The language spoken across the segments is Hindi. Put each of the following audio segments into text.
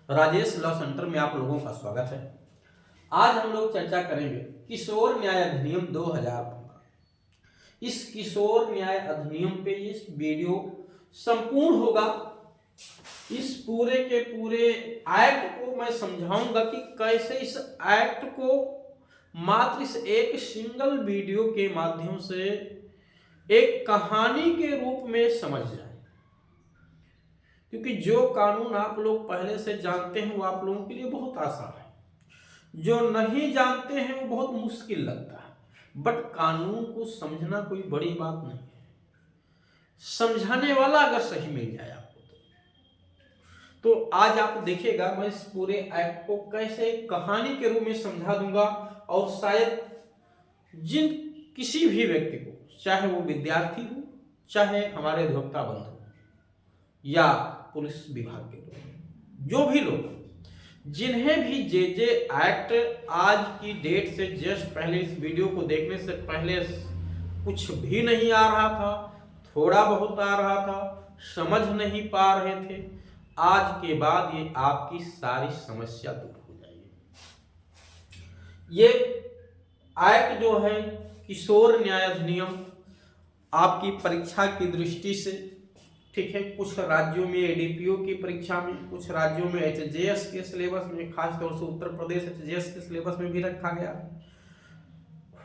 राजेश लॉ सेंटर में आप लोगों का स्वागत है। आज हम लोग चर्चा करेंगे किशोर न्याय अधिनियम 2015। इस किशोर न्याय अधिनियम पे इस वीडियो संपूर्ण होगा। इस पूरे के पूरे एक्ट को मैं समझाऊंगा कि कैसे इस एक्ट को मात्र इस एक सिंगल वीडियो के माध्यम से एक कहानी के रूप में समझ जाए, क्योंकि जो कानून आप लोग पहले से जानते हैं वो आप लोगों के लिए बहुत आसान है, जो नहीं जानते हैं वो बहुत मुश्किल लगता है। बट कानून को समझना कोई बड़ी बात नहीं है, समझाने वाला अगर सही मिल जाए आपको तो आज आप देखिएगा मैं इस पूरे एक्ट को कैसे कहानी के रूप में समझा दूंगा, और शायद जिन किसी भी व्यक्ति को, चाहे वो विद्यार्थी हो, चाहे हमारे अधिवक्ता बंधु या पुलिस विभाग के लोग, जो भी लोग जिन्हें भी जे एक्ट आज की डेट से जस्ट पहले, इस वीडियो को देखने से पहले कुछ भी नहीं आ रहा था, थोड़ा बहुत आ रहा था, समझ नहीं पा रहे थे, आज के बाद ये आपकी सारी समस्या दूर हो जाएगी। ये एक्ट जो है किशोर न्याय अधिनियम आपकी परीक्षा की दृष्टि से, ठीक है, कुछ राज्यों में एडीपीओ की परीक्षा में, कुछ राज्यों में एचजेएस के सिलेबस में, खासतौर से उत्तर प्रदेश एचजेएस के सिलेबस में भी रखा गया है।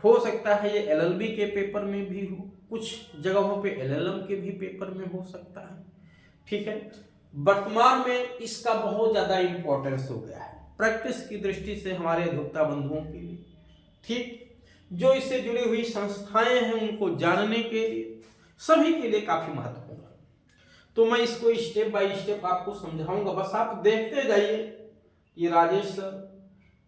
हो सकता है ये एलएलबी के पेपर में भी हो, कुछ जगहों पे एलएलएम के भी पेपर में हो सकता है, ठीक है। वर्तमान में इसका बहुत ज्यादा इंपॉर्टेंस हो गया है प्रैक्टिस की दृष्टि से हमारे अधिवक्ता बंधुओं के लिए, ठीक, जो इससे जुड़ी हुई संस्थाएं हैं उनको जानने के लिए, सभी के लिए काफी महत्वपूर्ण है। तो मैं इसको स्टेप बाय स्टेप आपको समझाऊंगा, बस आप देखते जाइए कि राजेश सर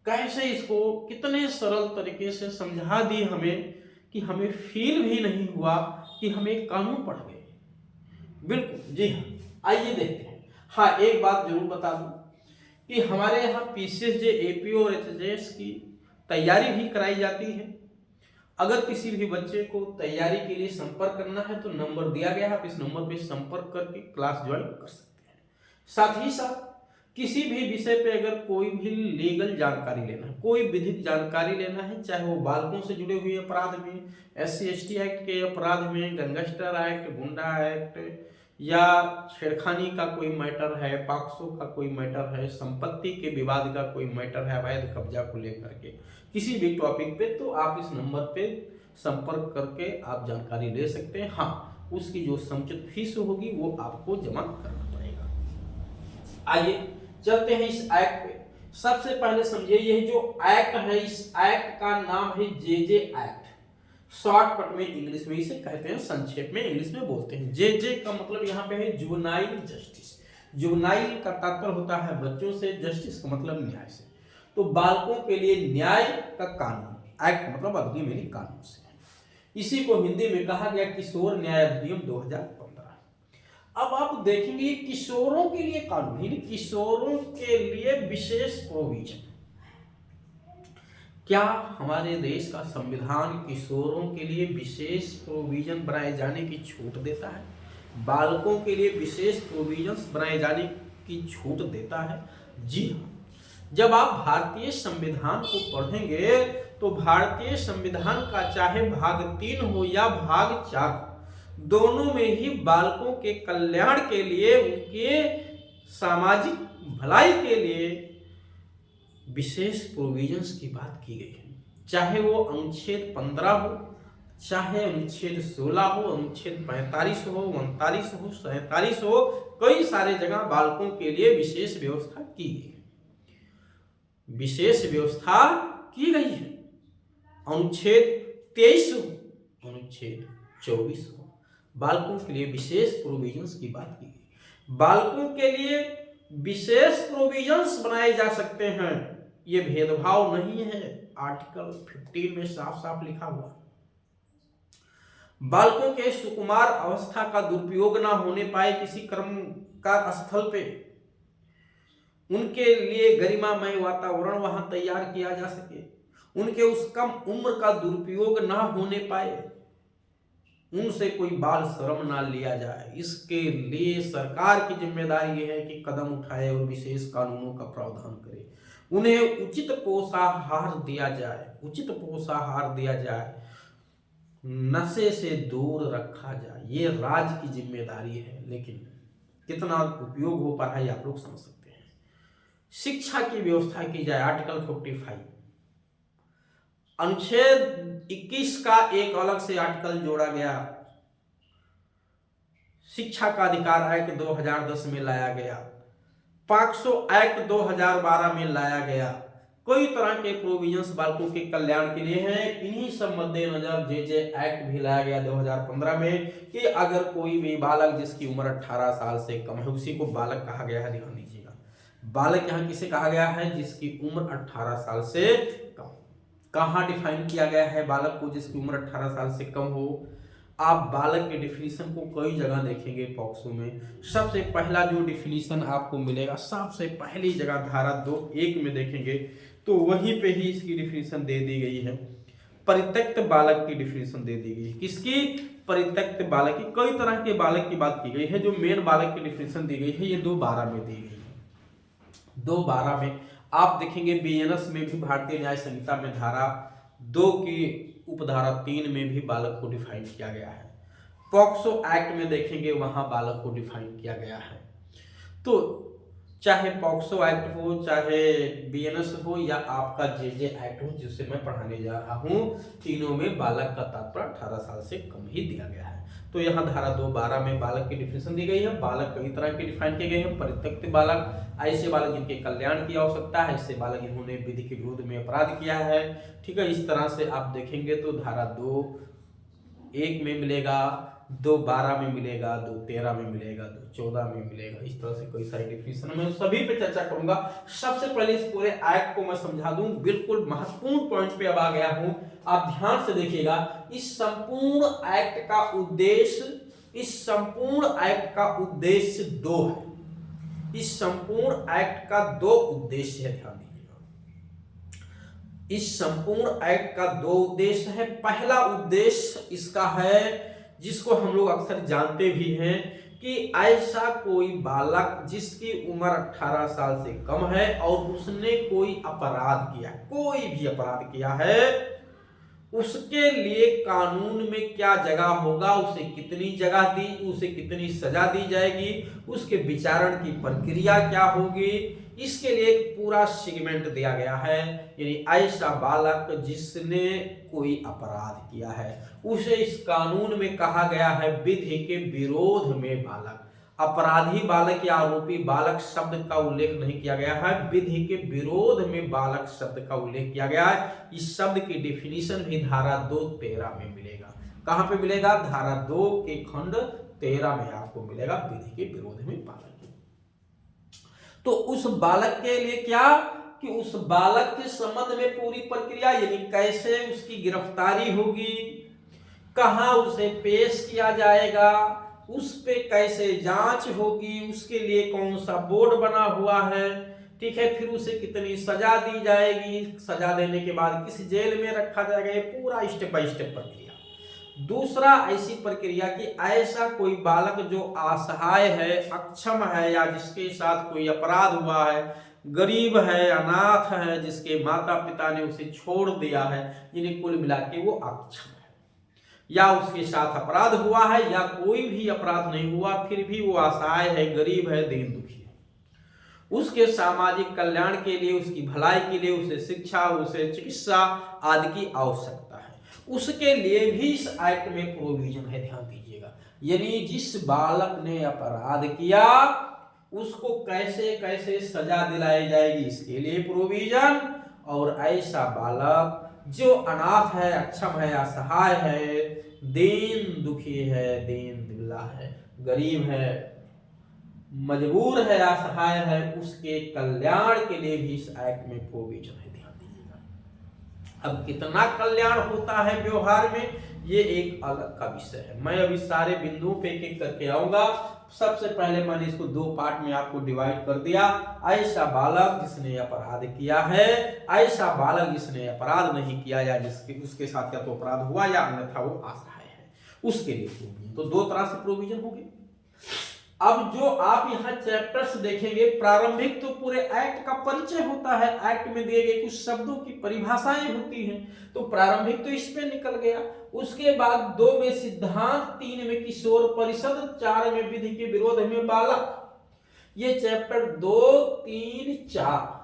कैसे इसको कितने सरल तरीके से समझा दिए हमें कि हमें फील भी नहीं हुआ कि हम एक कानून पढ़ गए। बिल्कुल जी हाँ, आइए देखते हैं। हाँ, एक बात जरूर बता दूं कि हमारे यहाँ पीसीएस एपीओ और एचजेएस की तैयारी भी कराई जाती है। अगर किसी भी बच्चे को तैयारी के लिए संपर्क करना है तो नंबर दिया गया है, आप इस नंबर पे संपर्क करके क्लास ज्वाइन कर सकते हैं। साथ ही साथ किसी भी विषय पे अगर कोई भी लीगल जानकारी लेना है, कोई विधिक जानकारी लेना है, चाहे वो बालकों से जुड़े हुए अपराध में, SC ST एक्ट के अपराध में, गैंगस्टर एक्ट, गुंडा एक्ट, या छेड़खानी का कोई मैटर है, पॉक्सो का कोई मैटर है, संपत्ति के विवाद का कोई मैटर है, अवैध कब्जा को लेकर के किसी भी टॉपिक पे, तो आप इस नंबर पे संपर्क करके आप जानकारी ले सकते हैं। हाँ, उसकी जो समुचित फीस होगी वो आपको जमा करना पड़ेगा। आइए चलते हैं इस एक्ट पे। सबसे पहले समझिए, यह जो एक्ट है, इस एक्ट का नाम है जे एक्ट। शॉर्टकट में इंग्लिश में इसे कहते हैं, संक्षेप में इंग्लिश में बोलते हैं। जे का मतलब यहाँ पे है जुवेनाइल जस्टिस। जुवेनाइल का तात्पर्य होता है बच्चों से, जस्टिस का मतलब न्याय से। तो बालकों के लिए न्याय का कानून, एक्ट मतलब अधिनियम यानी कानून से। इसी को हिंदी में कहा गया किशोर न्याय अधिनियम 2015। अब आप देखेंगे किशोरों के लिए कानून, यानी किशोरों के लिए विशेष प्रोविजन। क्या हमारे देश का संविधान किशोरों के लिए विशेष प्रोविजन बनाए जाने की छूट देता है? बालकों के लिए विशेष प्रोविजंस बनाए जाने की छूट देता है? जी हाँ। जब आप भारतीय संविधान को पढ़ेंगे तो भारतीय संविधान का चाहे भाग 3 हो या भाग 4, दोनों में ही बालकों के कल्याण के लिए, उनके सामाजिक भलाई के लिए विशेष प्रोविजंस की बात की गई है। चाहे वो अनुच्छेद 15 हो, चाहे अनुच्छेद 16 हो, अनुच्छेद 45 हो, 39 हो, 47 हो, कई सारे जगह बालकों के लिए विशेष व्यवस्था की गई है। विशेष व्यवस्था की गई है। अनुच्छेद 23 हो, अनुच्छेद 24 हो, बालकों के लिए विशेष प्रोविजंस की बात की गई। बालकों के लिए विशेष प्रोविजंस बनाए जा सकते हैं, ये भेदभाव नहीं है। आर्टिकल 15 में साफ साफ लिखा हुआ, बालकों के सुकुमार अवस्था का दुरुपयोग ना होने पाए किसी कर्म का स्थल पे, उनके लिए गरिमामय वातावरण वहां तैयार किया जा सके, उनके उस कम उम्र का दुरुपयोग ना होने पाए, उनसे कोई बाल श्रम ना लिया जाए। इसके लिए सरकार की जिम्मेदारी है कि कदम उठाए और विशेष कानूनों का प्रावधान करे। उन्हें उचित पोषाहार दिया जाए, उचित पोषाहार दिया जाए, नशे से दूर रखा जाए। ये राज्य की जिम्मेदारी है, लेकिन कितना उपयोग हो पा रहा है आप लोग समझ सकते हैं। शिक्षा की व्यवस्था की जाए। आर्टिकल 45 अनुच्छेद 21 का एक अलग से आर्टिकल जोड़ा गया। शिक्षा का अधिकार एक्ट 2010 में लाया गया। पॉक्सो एक्ट 2012 में लाया गया। कई तरह के प्रोविजंस बालकों के कल्याण के लिए हैं। इन्हीं सब मद्देनजर जे एक्ट भी लाया गया 2015 में कि अगर कोई भी बालक जिसकी उम्र 18 साल से कम है, उसी को बालक कहा गया है। ध्यान दीजिएगा, बालक यहाँ किसे कहा गया है? जिसकी उम्र 18 साल से कम। कहाँ डिफाइन किया गया है बालक को जिसकी उम्र 18 साल से कम हो? आप बालक के डिफिनीशन को कई जगह देखेंगे पॉक्सो में। सबसे पहला जो डिफिनीशन आपको मिलेगा, सबसे पहली जगह धारा 2(1) में देखेंगे तो वहीं पे ही इसकी डिफिनीशन दे दी गई है। परित्यक्त बालक की डिफिनीशन दे दी गई है। किसकी? परित्यक्त बालक की। कई तरह के बालक की बात की गई है। जो मेन बालक की डिफिनीशन दी गई है ये 2(12) में दी गई है। 2(12) में आप देखेंगे बीएनएस में भी, भारतीय न्याय संहिता में धारा 2 की उपधारा 3 में भी बालक को डिफाइन किया गया है। पॉक्सो एक्ट में देखेंगे वहां बालक को डिफाइन किया गया है। तो चाहे पॉक्सो एक्ट हो, चाहे बीएनएस हो, या आपका जे एक्ट हो जिसे मैं पढ़ाने जा रहा हूं, तीनों में बालक का तात्पर्य 18 साल से कम ही दिया गया है। तो यहाँ धारा 2(12) में बालक की डिफिनेशन दी गई है। बालक कई तरह के डिफाइन किए गए हैं। परित्यक्त बालक, ऐसे बालक जिनके कल्याण की आवश्यकता है, ऐसे बालक जिन्होंने विधि के विरुद्ध में अपराध किया है। ठीक है, इस तरह से आप देखेंगे तो धारा 2(1) में मिलेगा, 2(12) में मिलेगा, 2(13) में मिलेगा, 2(14) में मिलेगा। इस तरह से कई सारे डिफिनेशन मैं सभी पे चर्चा करूंगा। सबसे पहले इस पूरे एक्ट को मैं समझा दूं। बिल्कुल महत्वपूर्ण पॉइंट पे अब आ गया हूं, आप ध्यान से देखिएगा। इस संपूर्ण एक्ट का उद्देश्य, इस संपूर्ण एक्ट का उद्देश्य 2 है। इस संपूर्ण एक्ट का 2 उद्देश्य है, ध्यान दीजिएगा। इस संपूर्ण एक्ट का 2 उद्देश्य है। पहला उद्देश्य इसका है, जिसको हम लोग अक्सर जानते भी हैं, कि ऐसा कोई बालक जिसकी उम्र 18 साल से कम है और उसने कोई अपराध किया, कोई भी अपराध किया है, उसके लिए कानून में क्या जगह होगा, उसे कितनी जगह दी, उसे कितनी सजा दी जाएगी, उसके विचारण की प्रक्रिया क्या होगी, इसके लिए एक पूरा सेगमेंट दिया गया है। यानी ऐसा बालक जिसने कोई अपराध किया है उसे इस कानून में कहा गया है विधि के विरोध में बालक। अपराधी बालक या आरोपी बालक शब्द का उल्लेख नहीं किया गया है, विधि के विरोध में बालक शब्द का उल्लेख किया गया है। इस शब्द की डिफिनीशन भी धारा 2(13) में मिलेगा। कहां पे मिलेगा? धारा 2 के खंड 13 में आपको मिलेगा, विधि के विरोध में बालक। तो उस बालक के लिए क्या, कि उस बालक के संबंध में पूरी प्रक्रिया, यानी कैसे उसकी गिरफ्तारी होगी, कहां उसे पेश किया जाएगा, उस पे कैसे जांच होगी, उसके लिए कौन सा बोर्ड बना हुआ है, ठीक है, फिर उसे कितनी सजा दी जाएगी, सजा देने के बाद किस जेल में रखा जाएगा, ये पूरा स्टेप बाय स्टेप प्रक्रिया। दूसरा, ऐसी प्रक्रिया कि ऐसा कोई बालक जो असहाय है, अक्षम है, या जिसके साथ कोई अपराध हुआ है, गरीब है, अनाथ है, जिसके माता पिता ने उसे छोड़ दिया है, जिन्हें कुल मिला के वो अक्षम है, या उसके साथ अपराध हुआ है, या कोई भी अपराध नहीं हुआ फिर भी वो असहाय है, गरीब है, दीन दुखी है, उसके सामाजिक कल्याण के लिए, उसकी भलाई के लिए, उसे शिक्षा, उसे चिकित्सा आदि की आवश्यकता है, उसके लिए भी इस एक्ट में प्रोविजन है। ध्यान दीजिएगा, यानी जिस बालक ने अपराध किया उसको कैसे कैसे सजा दिलाई जाएगी, इसके लिए प्रोविजन। और ऐसा बालक जो अनाथ है, अक्षम है, असहाय है, दीन दुखी है, दीन दुबला है, गरीब है, मजबूर है, असहाय है, उसके कल्याण के लिए भी इस एक्ट में प्रोविजन है। ध्यान दीजिएगा। अब कितना कल्याण होता है व्यवहार में, ये एक अलग का विषय है। मैं अभी सारे बिंदुओं पे एक एक करके आऊंगा। सबसे पहले मैंने इसको 2 पार्ट में आपको डिवाइड कर दिया। ऐसा बालक जिसने अपराध किया है, ऐसा बालक जिसने अपराध नहीं किया, या जिसके उसके साथ या तो अपराध हुआ या अन्यथा वो असहाय है। उसके लिए प्रोविजन। तो दो तरह से प्रोविजन हो गए। अब जो आप यहाँ चैप्टर्स देखेंगे, प्रारंभिक तो पूरे एक्ट का परिचय होता है, एक्ट में दिए गए कुछ शब्दों की परिभाषाएं होती हैं, तो प्रारंभिक तो इस पे निकल गया। उसके बाद 2 में सिद्धांत, 3 में किशोर परिषद, 4 में विधि के विरोध में बालक। ये चैप्टर 2, 3, 4,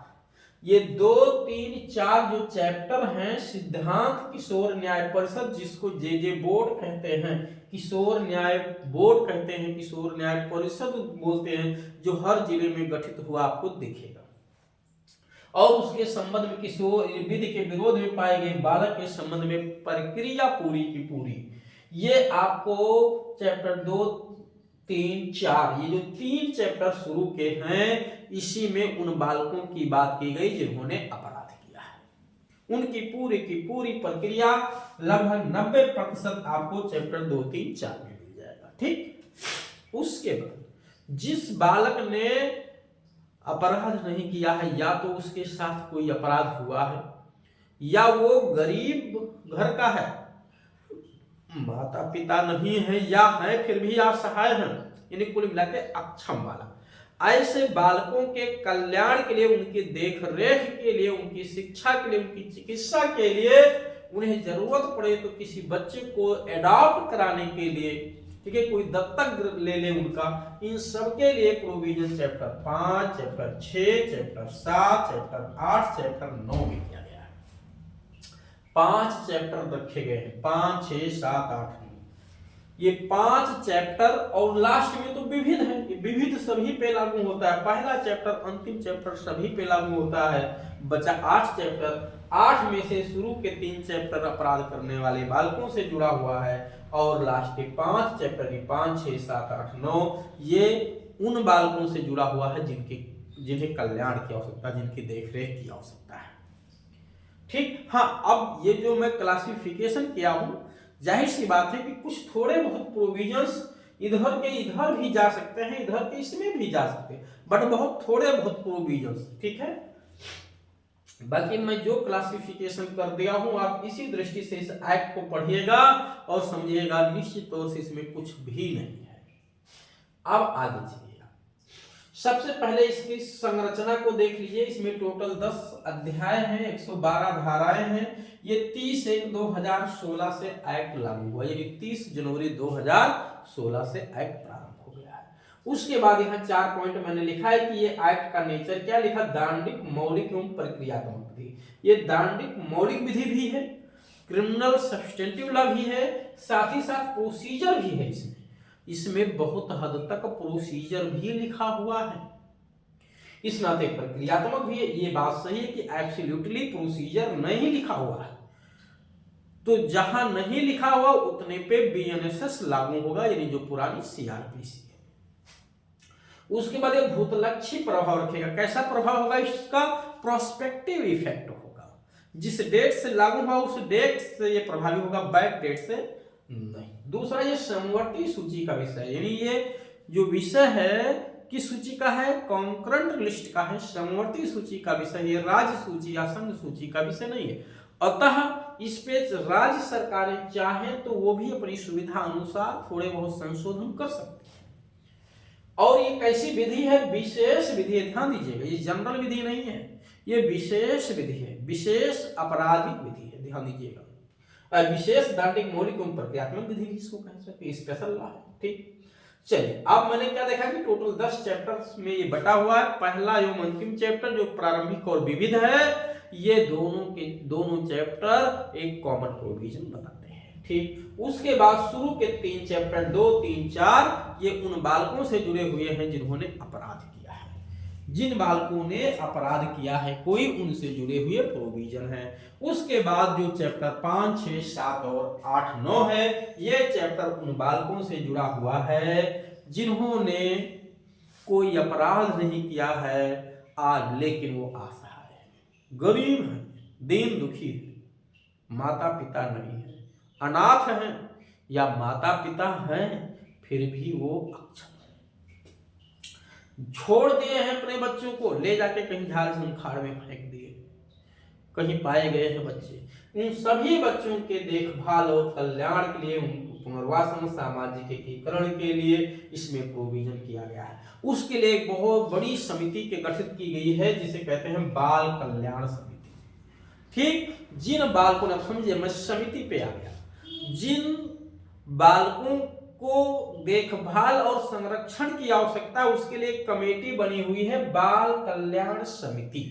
ये 2, 3, 4 जो चैप्टर हैं, सिद्धांत, किशोर न्याय परिषद, जिसको जे बोर्ड कहते हैं, किशोर न्याय बोर्ड कहते हैं, किशोर न्याय परिषद बोलते हैं, जो हर जिले में गठित हुआ आपको दिखेगा। और उसके संबंध में किशोर विधि के विरोध में पाए गए बालक के संबंध में प्रक्रिया पूरी की पूरी, ये आपको चैप्टर 2, 3, 4, ये जो 3 चैप्टर शुरू के हैं, इसी में उन बालकों की बात की गई जिन्होंने अपराध किया है। उनकी पूरी की पूरी प्रक्रिया लगभग 90% आपको चैप्टर 2, 3, 4 में मिल जाएगा। ठीक। उसके बाद जिस बालक ने अपराध नहीं किया है, या तो उसके साथ कोई अपराध हुआ है, या वो गरीब घर का है, माता पिता नहीं है, या है फिर भी असहाय हैं, इन्हें कुल मिला के अक्षम बालक, ऐसे बालकों के कल्याण के लिए, उनकी देख रेख के लिए, उनकी शिक्षा के लिए, उनकी चिकित्सा के लिए, उन्हें जरूरत पड़े तो किसी बच्चे को एडॉप्ट कराने के लिए, ठीक है, कोई दत्तक ले ले उनका, इन सब के लिए provision chapter 5, chapter 6, chapter 7, chapter 8, chapter 9 में किया गया है। 5 चैप्टर रखे गए हैं, 5, 6, 7, 8, ये 5 चैप्टर, और लास्ट में तो विविध है, ये विविध सभी पे लागू होता है। पहला चैप्टर, अंतिम चैप्टर सभी पे लागू होता है। बचा 8 चैप्टर, 8 में से शुरू के 3 चैप्टर अपराध करने वाले बालकों से जुड़ा हुआ है, और लास्ट के 5 चैप्टर, 5, 6, 7, 8, 9, ये उन बालकों से जुड़ा हुआ है जिन्हें कल्याण की आवश्यकता, जिनकी देखरेख की आवश्यकता है। ठीक। हाँ, अब ये जो मैं क्लासिफिकेशन किया हूं, जाहिर सी बात है कि कुछ थोड़े बहुत प्रोविजंस इधर के इधर भी जा सकते हैं, इधर के इसमें भी जा सकते हैं, बट बहुत थोड़े बहुत प्रोविजंस। ठीक है। बाकी मैं जो क्लासिफिकेशन कर दिया हूं, आप इसी दृष्टि से इस एक्ट को पढ़िएगा और समझिएगा, निश्चित तौर से इसमें कुछ भी नहीं है। अब आगे चलिए, सबसे पहले इसकी संरचना को देख लीजिए। इसमें टोटल 10 अध्याय हैं, 112 धाराएं हैं। ये 30/1/2016 से एक्ट लागू हुआ, यानी 30 जनवरी 2016 से एक्ट प्रारंभ हो गया है। उसके बाद यहाँ 4 पॉइंट मैंने लिखा है कि ये एक्ट का नेचर क्या लिखा, दांडिक, मौलिक एवं प्रक्रियात्मक विधि। ये दांडिक मौलिक विधि भी है, क्रिमिनल सब्सटेंटिव लॉ भी है, साथ ही साथ प्रोसीजर भी है। इसमें बहुत हद तक प्रोसीजर भी लिखा हुआ है, इस नाते प्रक्रियात्मक भी है। ये बात सही है कि एब्सोल्युटली प्रोसीजर नहीं लिखा हुआ है, तो जहां नहीं लिखा हुआ उतने पे बीएनएसएस लागू होगा, यानी जो पुरानी सीआरपीसी है। उसके बाद ये भूतलक्षी प्रभाव रखेगा। कैसा प्रभाव होगा इसका, प्रोस्पेक्टिव इफेक्ट होगा। जिस डेट से लागू हुआ उस डेट से ये प्रभावी होगा, बैक डेट से नहीं। दूसरा, ये समवर्ती सूची का विषय, यानी ये जो विषय है किस सूची का है, कॉन्करेंट लिस्ट का है, समवर्ती सूची का विषय, ये राज्य सूची या संघ सूची का विषय नहीं है। अतः इस पे राज्य सरकारें चाहें तो वो भी अपनी सुविधा अनुसार थोड़े बहुत संशोधन कर सकते हैं। और ये कैसी विधि है, विशेष विधि है, ध्यान दीजिएगा, ये जनरल विधि नहीं है, ये विशेष विधि है, विशेष आपराधिक विधि है, ध्यान दीजिएगा। विशेष दांडिक, मौलिक एवं प्रक्रियात्मक विधि इसको कह सकते हैं, स्पेशल लॉ है। ठीक। चलिए, अब मैंने क्या देखा कि टोटल 10 चैप्टर्स में ये बटा हुआ है। पहला एवं अंतिम चैप्टर जो प्रारंभिक और विविध है, ये दोनों चैप्टर एक कॉमन प्रोविजन बताते हैं। ठीक। उसके बाद शुरू के 3 चैप्टर 2, 3, 4 ये उन बालकों से जुड़े हुए हैं जिन्होंने अपराध किया है। जिन बालकों ने अपराध किया है कोई, उनसे जुड़े हुए प्रोविजन है। उसके बाद जो चैप्टर 5, 6, 7 और 8, 9 है, ये चैप्टर उन बालकों से जुड़ा हुआ है जिन्होंने कोई अपराध नहीं किया है, लेकिन वो असहाय है, गरीब है, दीन दुखी है, माता पिता नहीं है, अनाथ हैं, या माता पिता हैं फिर भी वो अक्षम, छोड़ दिए हैं अपने बच्चों को, ले जाके कहीं झाड़ झंखाड़ में फेंक दिए, कहीं पाए गए हैं बच्चे। उन सभी बच्चों के देखभाल और कल्याण के लिए, उनको पुनर्वासन, सामाजिक एकीकरण के लिए इसमें प्रोविजन किया गया है। उसके लिए एक बहुत बड़ी समिति के गठित की गई है जिसे कहते हैं बाल कल्याण समिति। ठीक, जिन बालकों ने, अब समझिए मैं समिति पे आ गया, जिन बालकों को देखभाल और संरक्षण की आवश्यकता है उसके लिए एक कमेटी बनी हुई है बाल कल्याण समिति।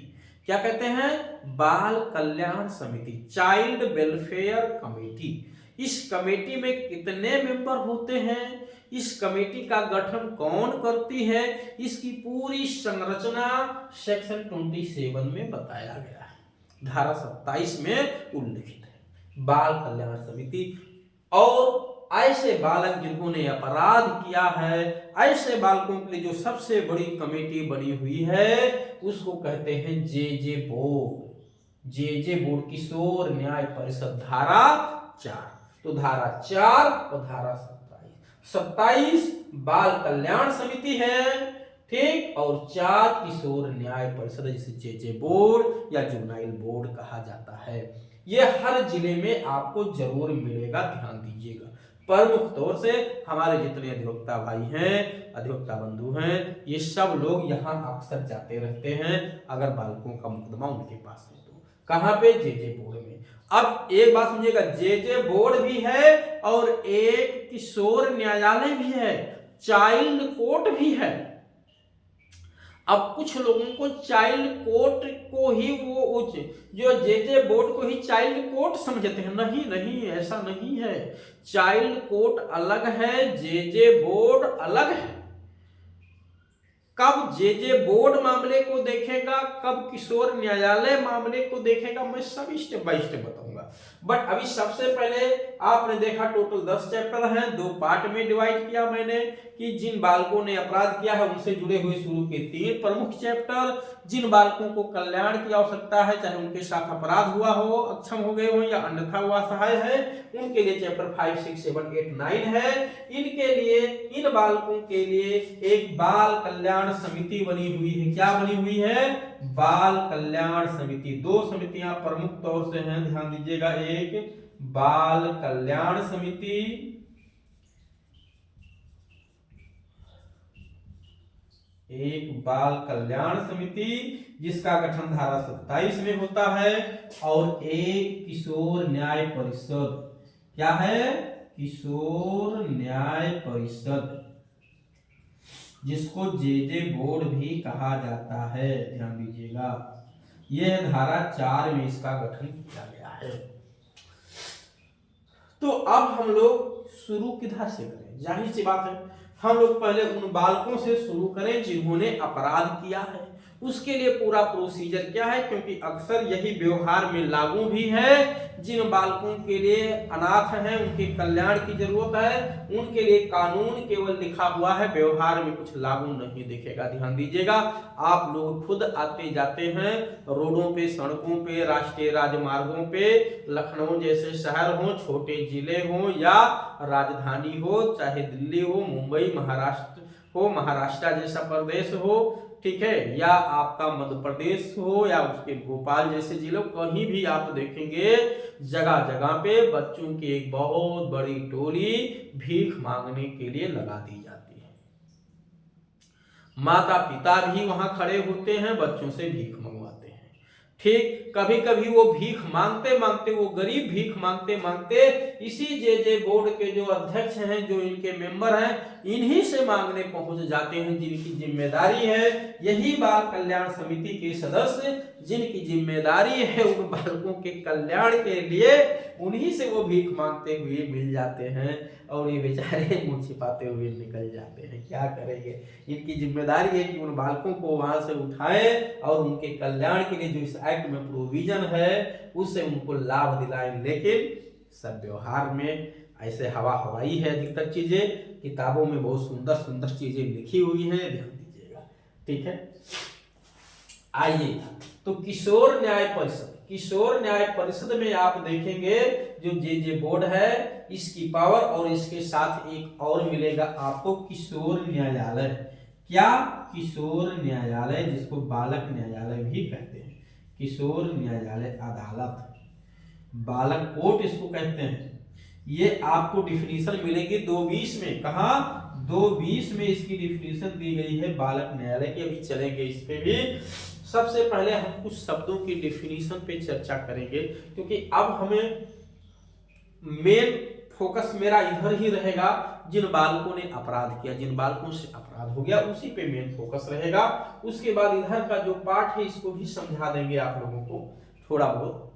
क्या कहते हैं? बाल कल्याण समिति, चाइल्ड वेलफेयर कमेटी। इस कमेटी में कितने मेंबर होते हैं, इस कमेटी का गठन कौन करती है, इसकी पूरी संरचना सेक्शन 27 में बताया गया है, धारा 27 में उल्लिखित है बाल कल्याण समिति। और ऐसे बालक जिन्होंने अपराध किया है, ऐसे बालकों के लिए जो सबसे बड़ी कमेटी बनी हुई है उसको कहते हैं जे बोर्ड। जे बोर्ड, किशोर न्याय परिषद, धारा 4। तो धारा 4 और धारा 27 बाल कल्याण समिति है, ठीक, और 4 किशोर न्याय परिषद जिसे जे बोर्ड या जुवेनाइल बोर्ड कहा जाता है। यह हर जिले में आपको जरूर मिलेगा, ध्यान दीजिएगा। प्रमुख तौर से हमारे जितने अधिवक्ता भाई हैं, अधिवक्ता बंधु हैं, ये सब लोग यहाँ अक्सर जाते रहते हैं अगर बालकों का मुकदमा उनके पास है तो। कहाँ पे? जे बोर्ड में। अब एक बात समझिएगा, जे बोर्ड भी है और एक किशोर न्यायालय भी है, चाइल्ड कोर्ट भी है। अब कुछ लोगों को चाइल्ड कोर्ट को ही वो उच्च, जो जे बोर्ड को ही चाइल्ड कोर्ट समझते हैं। नहीं नहीं, ऐसा नहीं है। चाइल्ड कोर्ट अलग है, जे बोर्ड अलग है। कब जे बोर्ड मामले को देखेगा, कब किशोर न्यायालय मामले को देखेगा, मैं सब स्टेप बाय स्टेप बताऊंगा। बट अभी सबसे पहले आपने देखा टोटल 10 चैप्टर हैं, 2 पार्ट में डिवाइड किया मैंने कि जिन बालकों ने अपराध किया है उनसे जुड़े हुए शुरू के 3 प्रमुख चैप्टर, जिन बालकों को कल्याण की आवश्यकता है, चाहे उनके साथ अपराध हुआ हो, अक्षम हो गए हो या अन्यथा वो असहाय है, उनके लिए चैप्टर 5, 6, 7, 8, 9 है। इनके लिए, इन बालकों के लिए एक बाल कल्याण समिति बनी हुई है। क्या बनी हुई है? बाल कल्याण समिति। 2 समितियां प्रमुख तौर से हैं, ध्यान दीजिएगा। एक बाल कल्याण समिति, एक बाल कल्याण समिति जिसका गठन धारा 27 में होता है, और एक किशोर न्याय परिषद। क्या है? किशोर न्याय परिषद, जिसको जे बोर्ड भी कहा जाता है, ध्यान दीजिएगा। यह धारा 4 में इसका गठन किया गया है। तो अब हम लोग शुरू किधर से करें? जाहिर सी बात है, हम लोग पहले उन बालकों से शुरू करें जिन्होंने अपराध किया है। उसके लिए पूरा प्रोसीजर क्या है, क्योंकि अक्सर यही व्यवहार में लागू भी है। जिन बालकों के लिए अनाथ हैं, उनके कल्याण की जरूरत है, उनके लिए कानून केवल लिखा हुआ है, व्यवहार में कुछ लागू नहीं दिखेगा। ध्यान दीजिएगा, आप लोग खुद आते जाते हैं रोडों पे, सड़कों पे, राष्ट्रीय राजमार्गों पे, लखनऊ जैसे शहर हो, छोटे जिले हो या राजधानी हो, चाहे दिल्ली हो, मुंबई, महाराष्ट्र हो, महाराष्ट्र जैसा प्रदेश हो, ठीक है, या आपका मध्य प्रदेश हो या उसके भोपाल जैसे जिलों, कहीं भी आप देखेंगे जगह जगह पे बच्चों की एक बहुत बड़ी टोली भीख मांगने के लिए लगा दी जाती है। माता पिता भी वहां खड़े होते हैं, बच्चों से भीख मंगवाते हैं। ठीक, कभी कभी वो भीख मांगते मांगते, वो गरीब भीख मांगते मांगते इसी जे बोर्ड के जो अध्यक्ष हैं, जो इनके मेंबर हैं, इन्हीं से मांगने पहुंच जाते हैं, जिनकी जिम्मेदारी है, यही बाल कल्याण समिति के सदस्य जिनकी जिम्मेदारी है उन बालकों के कल्याण के लिए, उन्हीं से वो भीख मांगते हुए मिल जाते हैं और ये बेचारे मुंह छिपाते हुए निकल जाते हैं। क्या करेंगे? इनकी जिम्मेदारी है कि उन बालकों को वहां से उठाएं और उनके कल्याण के लिए जो इस एक्ट में प्रोविजन है उससे उनको लाभ दिलाएं। लेकिन सब व्यवहार में ऐसे हवा हवाई है अधिकतर चीजें। किताबों में बहुत सुंदर सुंदर चीजें लिखी हुई हैं, ध्यान दीजिएगा। ठीक है, आइए तो किशोर न्याय परिषद, किशोर न्याय परिषद में आप देखेंगे जो जे बोर्ड है, इसकी पावर, और इसके साथ एक और मिलेगा आपको, किशोर न्यायालय। क्या? किशोर न्यायालय, जिसको बालक न्यायालय भी कहते हैं। किशोर न्यायालय अदालत, बालक कोर्ट इसको कहते हैं। ये आपको डिफिनीशन मिलेगी 220 में। कहा 220 में इसकी डिफिनीशन दी गई है बालक न्यायालय की। अभी चलेंगे इस पे भी। सबसे पहले हम कुछ शब्दों की डिफिनीशन पे चर्चा करेंगे, क्योंकि अब हमें मेन फोकस मेरा इधर ही रहेगा। जिन बालकों ने अपराध किया, जिन बालकों से अपराध हो गया, उसी पे मेन फोकस रहेगा। उसके बाद इधर का जो पार्ट है इसको भी समझा देंगे आप लोगों को थोड़ा बहुत,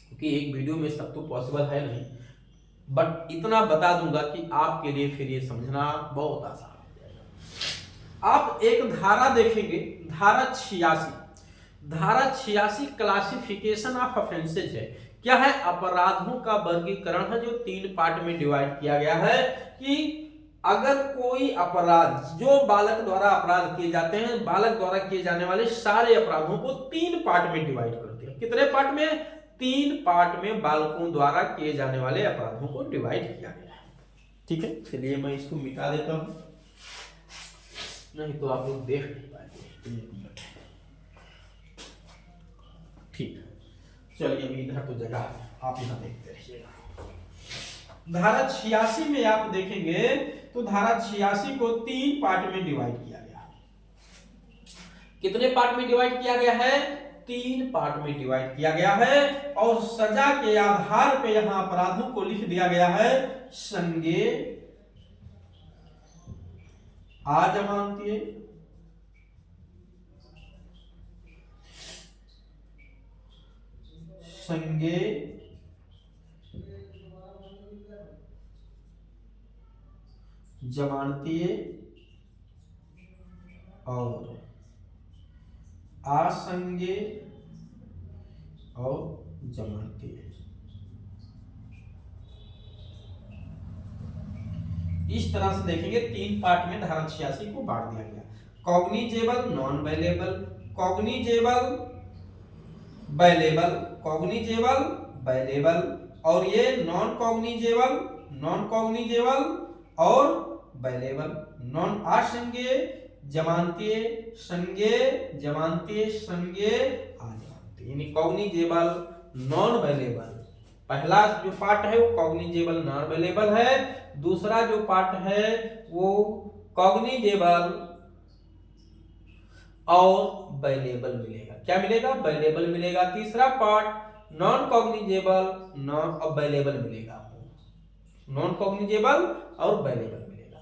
क्योंकि एक वीडियो में सब तो पॉसिबल है नहीं, बट इतना बता दूंगा कि आपके लिए फिर ये समझना बहुत आसान हो जाएगा। आप एक धारा देखेंगे, धारा 86। धारा 86 क्लासिफिकेशन ऑफ ऑफेंसेज है। क्या है? अपराधों का वर्गीकरण है, जो 3 पार्ट में डिवाइड किया गया है। कि अगर कोई अपराध, जो बालक द्वारा अपराध किए जाते हैं, बालक द्वारा किए जाने वाले सारे अपराधों को 3 पार्ट में डिवाइड कर दिया। कितने पार्ट में? 3 पार्ट में बालकों द्वारा किए जाने वाले अपराधों को डिवाइड किया गया है। ठीक है, चलिए मैं इसको मिटा देता हूं, नहीं तो आप लोग देख नहीं पाएंगे। 1 मिनट। ठीक है, चलिए अभी इधर तो जगह है, आप यहां देखते रहिएगा। धारा 86 में आप देखेंगे तो धारा 86 को 3 पार्ट में डिवाइड किया गया। कितने पार्ट में डिवाइड किया गया है? 3 पार्ट में डिवाइड किया गया है। और सजा के आधार पे यहां अपराधों को लिख दिया गया है संज्ञेय, अजमानतीय, संज्ञेय, जमानतीय और असंज्ञेय और जमानतीय। इस तरह से देखेंगे 3 पार्ट में धारा 86 को बांट दिया गया। Cognizable, non bailable, cognizable, bailable, cognizable, bailable, और ये नॉन कॉग्निजेबल, नॉन कॉग्निजेबल और वेलेबल, नॉन असंज्ञेय, जमानतीय, संज्ञेय, जमानतीय, संज्ञेय, अजमानतीय। यानी कॉग्निजेबल, नॉन वेलेबल, पहला जो पार्ट है वो कॉग्निजेबल नॉन वेलेबल है, दूसरा जो पार्ट है वो कॉग्निजेबल और वेलेबल मिलेगा। क्या मिलेगा? वेलेबल मिलेगा। तीसरा part non cognizable, non available मिलेगा आपको, नॉन कॉग्निजेबल और वेलेबल मिलेगा।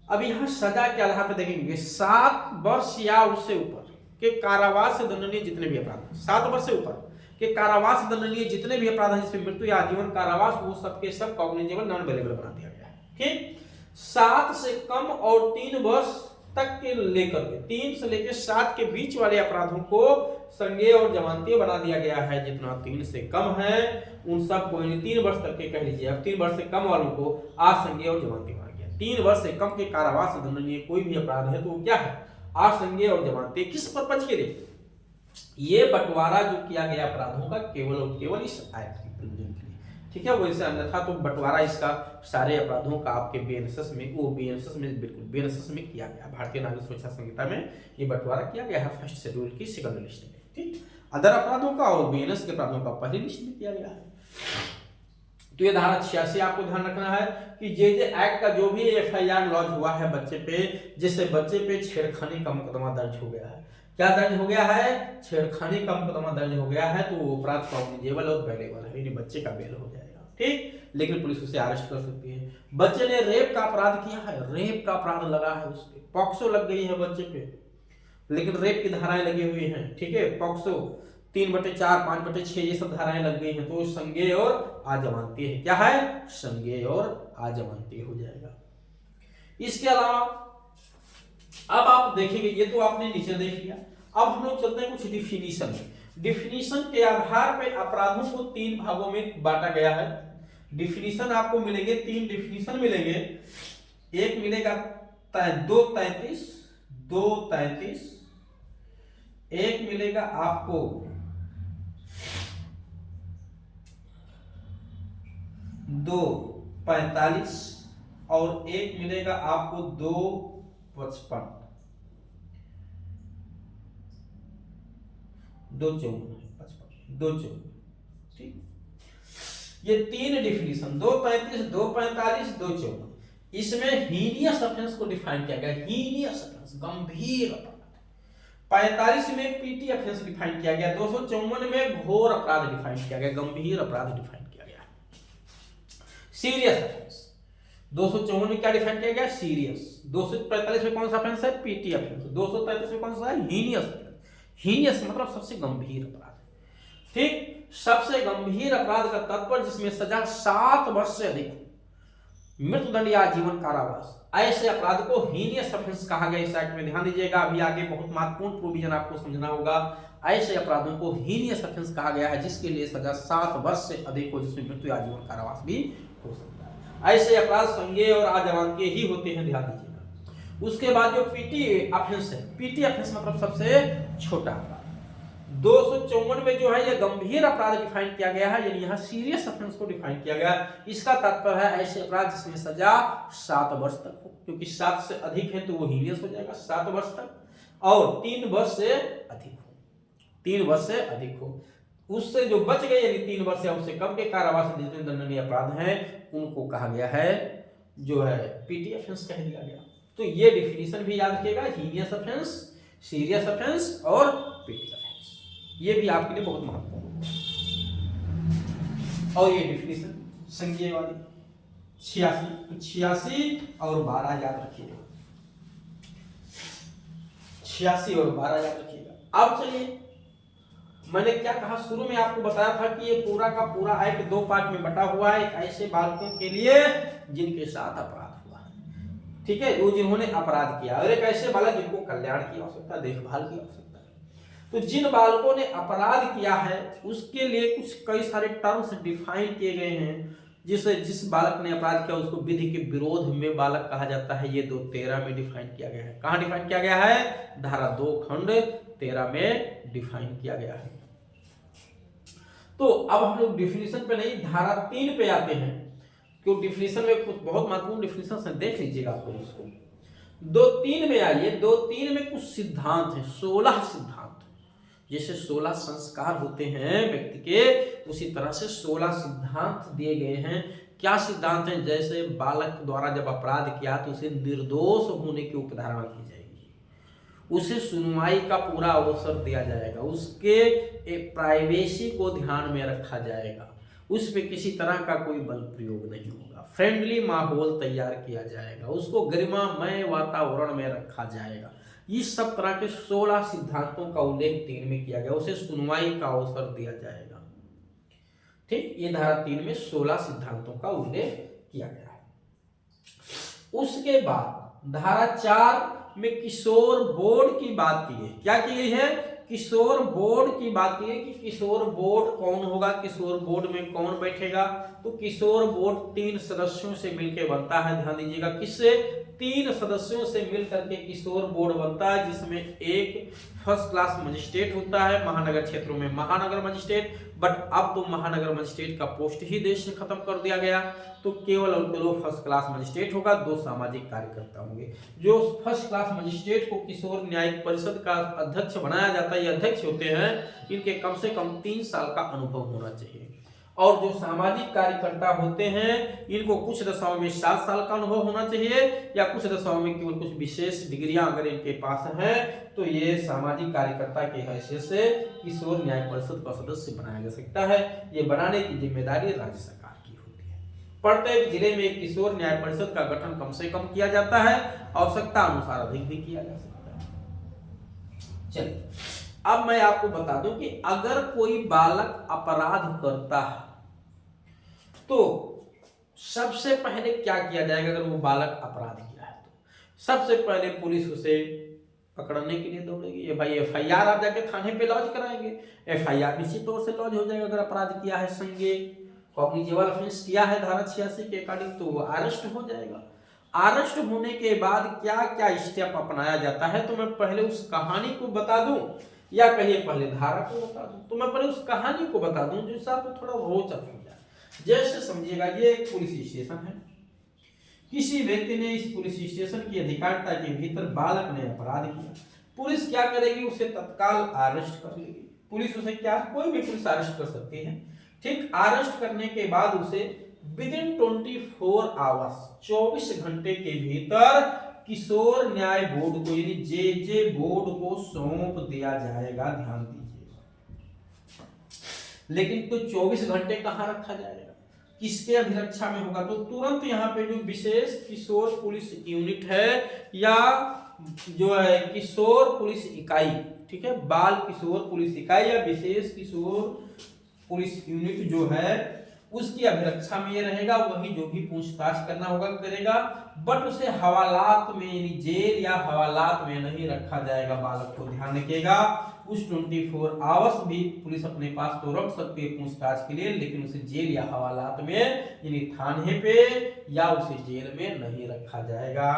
अब यहां सजा के आधार पर देखेंगे 7 वर्ष या उससे ऊपर के कारावास से दंडनीय जितने भी अपराध, 7 वर्ष से ऊपर के कारावास से दंडनीय जितने भी अपराध हैं, जिसमें मृत्यु या आजीवन कारावास, वो सबके सब कॉग्निजेबल नॉन वेलेबल बना दिया गया है। ठीक, 7 से कम और 3 वर्ष तक के लेकर के 3 से लेकर 7 के बीच वाले अपराधों को संज्ञेय और जमानतीय बना दिया गया है। जितना 3 से कम है उन सब को 3 वर्ष तक के कह लीजिए, अब 3 वर्ष से कम वालों को असंज्ञेय और जमानतीय बना गया। 3 वर्ष से कम के कारावास से दंडनीय कोई भी अपराध है तो वो क्या है? असंज्ञेय और जमानतीय। किस पर्पज के लिए? ये बंटवारा जो किया गया अपराधों का केवल और केवल इस एक्ट के प्रयोजन के लिए। ठीक है, वैसे अन्यथा तो बंटवारा इसका सारे अपराधों का आपके बीएनएसएस में, वो बीएनएसएस में बिल्कुल बीएनएसएस में किया गया, भारतीय नागरिक सुरक्षा संहिता में ये बंटवारा किया गया है फर्स्ट शेड्यूल की सेकंड लिस्ट में। ठीक, अदर अपराधों का और बीएनएस के अपराधों का पहली लिस्ट में किया गया है। तो ये धारा 86 आपको ध्यान रखना है कि जे एक्ट का जो भी एफआईआर लॉन्च हुआ है बच्चे पे, जिससे बच्चे पे छेड़खानी का मुकदमा दर्ज हो गया है। क्या दर्ज हो गया है? छेड़खानी का मुकदमा दर्ज हो गया है, तो वो अपराध कॉग्निजेबल और वेलेबल है, यानी बच्चे का बेल हो जाएगा। ठीक, लेकिन पुलिस उसे अरेस्ट कर सकती है। बच्चे ने रेप का अपराध किया है, रेप का अपराध लगा है उस पे, पॉक्सो लग गई है बच्चे पे, लेकिन रेप की धाराएं लगी हुई हैं। ठीक है, पॉक्सो 3/4, 5/6 ये सब धाराएं लग गई हैं, तो संज्ञेय और अजमानतीय है। क्या है? संज्ञेय और अजमानतीय हो जाएगा। इसके अलावा अब आप देखेंगे, ये तो आपने नीचे देख लिया। अब हम लोग चलते हैं कुछ डिफिनीशन में। डिफिनीशन के आधार पर अपराधों को 3 भागों में बांटा गया है। डिफिनीशन आपको मिलेंगे, 3 डिफिनीशन मिलेंगे। एक मिलेगा 233, 233, एक मिलेगा आपको 245 और एक मिलेगा आपको 255, 254, 254। ठीक, ये तीन डिफिनीशन 235, 245, 254, इसमें हीनियस ऑफेंस को डिफाइन किया गया। हीनियस ऑफेंस, गंभीर अपराध। 45 में पीटी ऑफेंस डिफाइन किया गया। 254 में घोर अपराध डिफाइन किया गया, गंभीर अपराध डिफाइन किया गया। सीरियस ऑफेंस 254 में क्या डिफाइन किया गया? सीरियस। 245 में कौन सा ऑफेंस है? PT offence. 233 में कौन सा है? Heinous offence. हीनियस मतलब सबसे गंभीर अपराध। ठीक, सबसे गंभीर अपराध का तात्पर्य जिसमें सजा 7 वर्ष से अधिक, मृत्युदंड या आजीवन कारावास, ऐसे अपराध को हीनियस ऑफेंस कहा गया। इस एक्ट में ध्यान दीजिएगा, अभी आगे बहुत महत्वपूर्ण प्रोविजन आपको समझना होगा। ऐसे अपराधों को हीनियस ऑफेंस कहा गया है जिसके लिए सजा 7 वर्ष से अधिक हो, जिसमें मृत्यु या आजीवन कारावास भी हो सकता है। ऐसे अपराध संज्ञेय और आजीवन के ही होते हैं, ध्यान दीजिएगा। उसके बाद जो पीटी ऑफेंस है, पीटी ऑफेंस मतलब सबसे छोटा अपराध। 254 में जो है ये गंभीर अपराध डिफाइन किया गया है, यानी यहाँ सीरियस ऑफेंस को डिफाइन किया गया है। इसका तात्पर्य है ऐसे अपराध जिसमें सजा 7 वर्ष तक हो, क्योंकि 7 से अधिक है तो वो हीनियस हो जाएगा 7 वर्ष तक, और 3 वर्ष से अधिक हो, 3 वर्ष से अधिक हो। उससे जो बच गए यानी 3 वर्ष या उससे कम के कारावास जितने दंडनीय अपराध हैं उनको कहा गया है जो है पीटी ऑफेंस कह दिया गया। तो ये डिफिनीशन भी याद रखिएगा, हीनियस ऑफेंस, सीरियस ऑफेंस और पीटी ऑफेंस, ये भी आपके लिए बहुत महत्वपूर्ण है। और ये डिफिनीशन संज्ञेय वाली 86 और 12 याद रखिएगा, 86 और 12 याद रखिएगा। अब चलिए, मैंने क्या कहा शुरू में आपको बताया था कि ये पूरा का पूरा एक्ट 2 पार्ट में बटा हुआ है। ऐसे बालकों के लिए जिनके साथ अपराध हुआ है, ठीक है, वो जिन्होंने अपराध किया, और एक ऐसे बालक जिनको कल्याण की आवश्यकता, देखभाल की आवश्यकता। तो जिन बालकों ने अपराध किया है उसके लिए कुछ कई सारे टर्म्स डिफाइन किए गए हैं। जिस बालक ने अपराध किया उसको विधि के विरोध में बालक कहा जाता है। ये 213 में डिफाइन किया गया है। कहाँ डिफाइन किया गया है? धारा 2 खंड 13 में डिफाइन किया गया है। तो अब हम लोग डिफिनीशन पे नहीं, धारा 3 पे आते हैं, क्योंकि डिफिनीशन में कुछ बहुत महत्वपूर्ण डिफिनीशन है, देख लीजिएगा आप लोग इसको। 2-3 में आइए, 2-3 में कुछ सिद्धांत है, 16 सिद्धांत। जैसे 16 संस्कार होते हैं व्यक्ति के, उसी तरह से 16 सिद्धांत दिए गए हैं। क्या सिद्धांत हैं? जैसे बालक द्वारा जब अपराध किया तो उसे निर्दोष होने की उपधारणा की जाएगी, उसे सुनवाई का पूरा अवसर दिया जाएगा, उसके प्राइवेसी को ध्यान में रखा जाएगा, उस पर किसी तरह का कोई बल प्रयोग नहीं होगा, फ्रेंडली माहौल तैयार किया जाएगा, उसको गरिमामय वातावरण में रखा जाएगा। इस सब तरह के 16 सिद्धांतों का उल्लेख 3 में किया गया। उसे सुनवाई का अवसर दिया जाएगा। ठीक, ये धारा 3 में 16 सिद्धांतों का उल्लेख किया गया है। उसके बाद धारा 4 में किशोर बोर्ड की बात की गई। क्या की गई है? किशोर बोर्ड की बात की है कि किशोर बोर्ड कौन होगा, किशोर बोर्ड में कौन बैठेगा। तो किशोर बोर्ड 3 सदस्यों से मिलकर बनता है, ध्यान दीजिएगा। किससे? 3 सदस्यों से मिलकर के किशोर बोर्ड बनता है, जिसमें एक फर्स्ट क्लास मजिस्ट्रेट होता है, महानगर क्षेत्रों में महानगर मजिस्ट्रेट। बट अब तो महानगर मजिस्ट्रेट का पोस्ट ही देश से खत्म कर दिया गया, तो केवल उनके लोग फर्स्ट क्लास मजिस्ट्रेट होगा, 2 सामाजिक कार्यकर्ता होंगे। जो फर्स्ट क्लास मजिस्ट्रेट को किशोर न्यायिक परिषद का अध्यक्ष बनाया जाता है, ये अध्यक्ष होते हैं, इनके कम से कम 3 साल का अनुभव होना चाहिए। और जो सामाजिक कार्यकर्ता होते हैं इनको कुछ दशाओं में 7 साल का अनुभव होना चाहिए, या कुछ दशाओं में केवल कुछ विशेष डिग्रियां अगर इनके पास हैं तो ये सामाजिक कार्यकर्ता के हैसियत से किशोर न्याय परिषद का सदस्य बनाया जा सकता है। ये बनाने की जिम्मेदारी राज्य सरकार की होती है। प्रत्येक जिले में किशोर न्याय परिषद का गठन कम से कम किया जाता है, आवश्यकता अनुसार अधिक भी किया जा सकता है। चलिए, अब मैं आपको बता दूं कि अगर कोई बालक अपराध करता है तो सबसे पहले क्या किया जाएगा। अगर वो बालक अपराध किया है तो सबसे पहले पुलिस उसे पकड़ने के लिए दौड़ेगी। ये भाई FIR आप जाके थाने पे लॉन्च कराएंगे, FIR निश्चित तौर से लॉन्च हो जाएगा। अगर अपराध किया है, संज्ञेय कॉग्निजेबल ऑफेंस किया है धारा 86 के अकॉर्डिंग, तो वो अरेस्ट हो जाएगा। अरेस्ट होने के बाद क्या क्या स्टेप अपनाया जाता है, तो मैं पहले उस कहानी को बता दूं, या कहिए पहले धारा को बता दूं। तो मैं पहले उस कहानी को बता दूं जिससे आपको थोड़ा रोचक हो जाए। जैसे समझिएगा, ये एक पुलिस स्टेशन है, किसी व्यक्ति ने इस पुलिस स्टेशन की अधिकारिता के भीतर बालक ने अपराध किया। पुलिस क्या करेगी? उसे तत्काल अरेस्ट कर लेगी। पुलिस उसे क्या, कोई भी पुलिस अरेस्ट कर सकती है, ठीक, अरेस्ट करने के बाद उसे विदिन 24 आवर्स 24 घंटे के भीतर किशोर न्याय बोर्ड को यानी जे बोर्ड को सौंप दिया जाएगा। ध्यान दीजिएगा। लेकिन तो 24 घंटे कहां रखा जाएगा, किसके अभिरक्षा में होगा? तो तुरंत यहाँ पे जो विशेष किशोर पुलिस यूनिट है या जो है किशोर पुलिस इकाई, ठीक है, बाल किशोर पुलिस इकाई या विशेष किशोर पुलिस यूनिट जो है उसकी अभिरक्षा में ये रहेगा। वही जो भी पूछताछ करना होगा करेगा, बट उसे हवालात में यानी जेल या हवालात में नहीं रखा जाएगा। बालक को ध्यान रखिएगा, उस 24 आवर्स भी पुलिस अपने पास तो रख सकती है पूछताछ के लिए, लेकिन उसे जेल या हवालात में यानी थाने पे या उसे जेल में नहीं रखा जाएगा।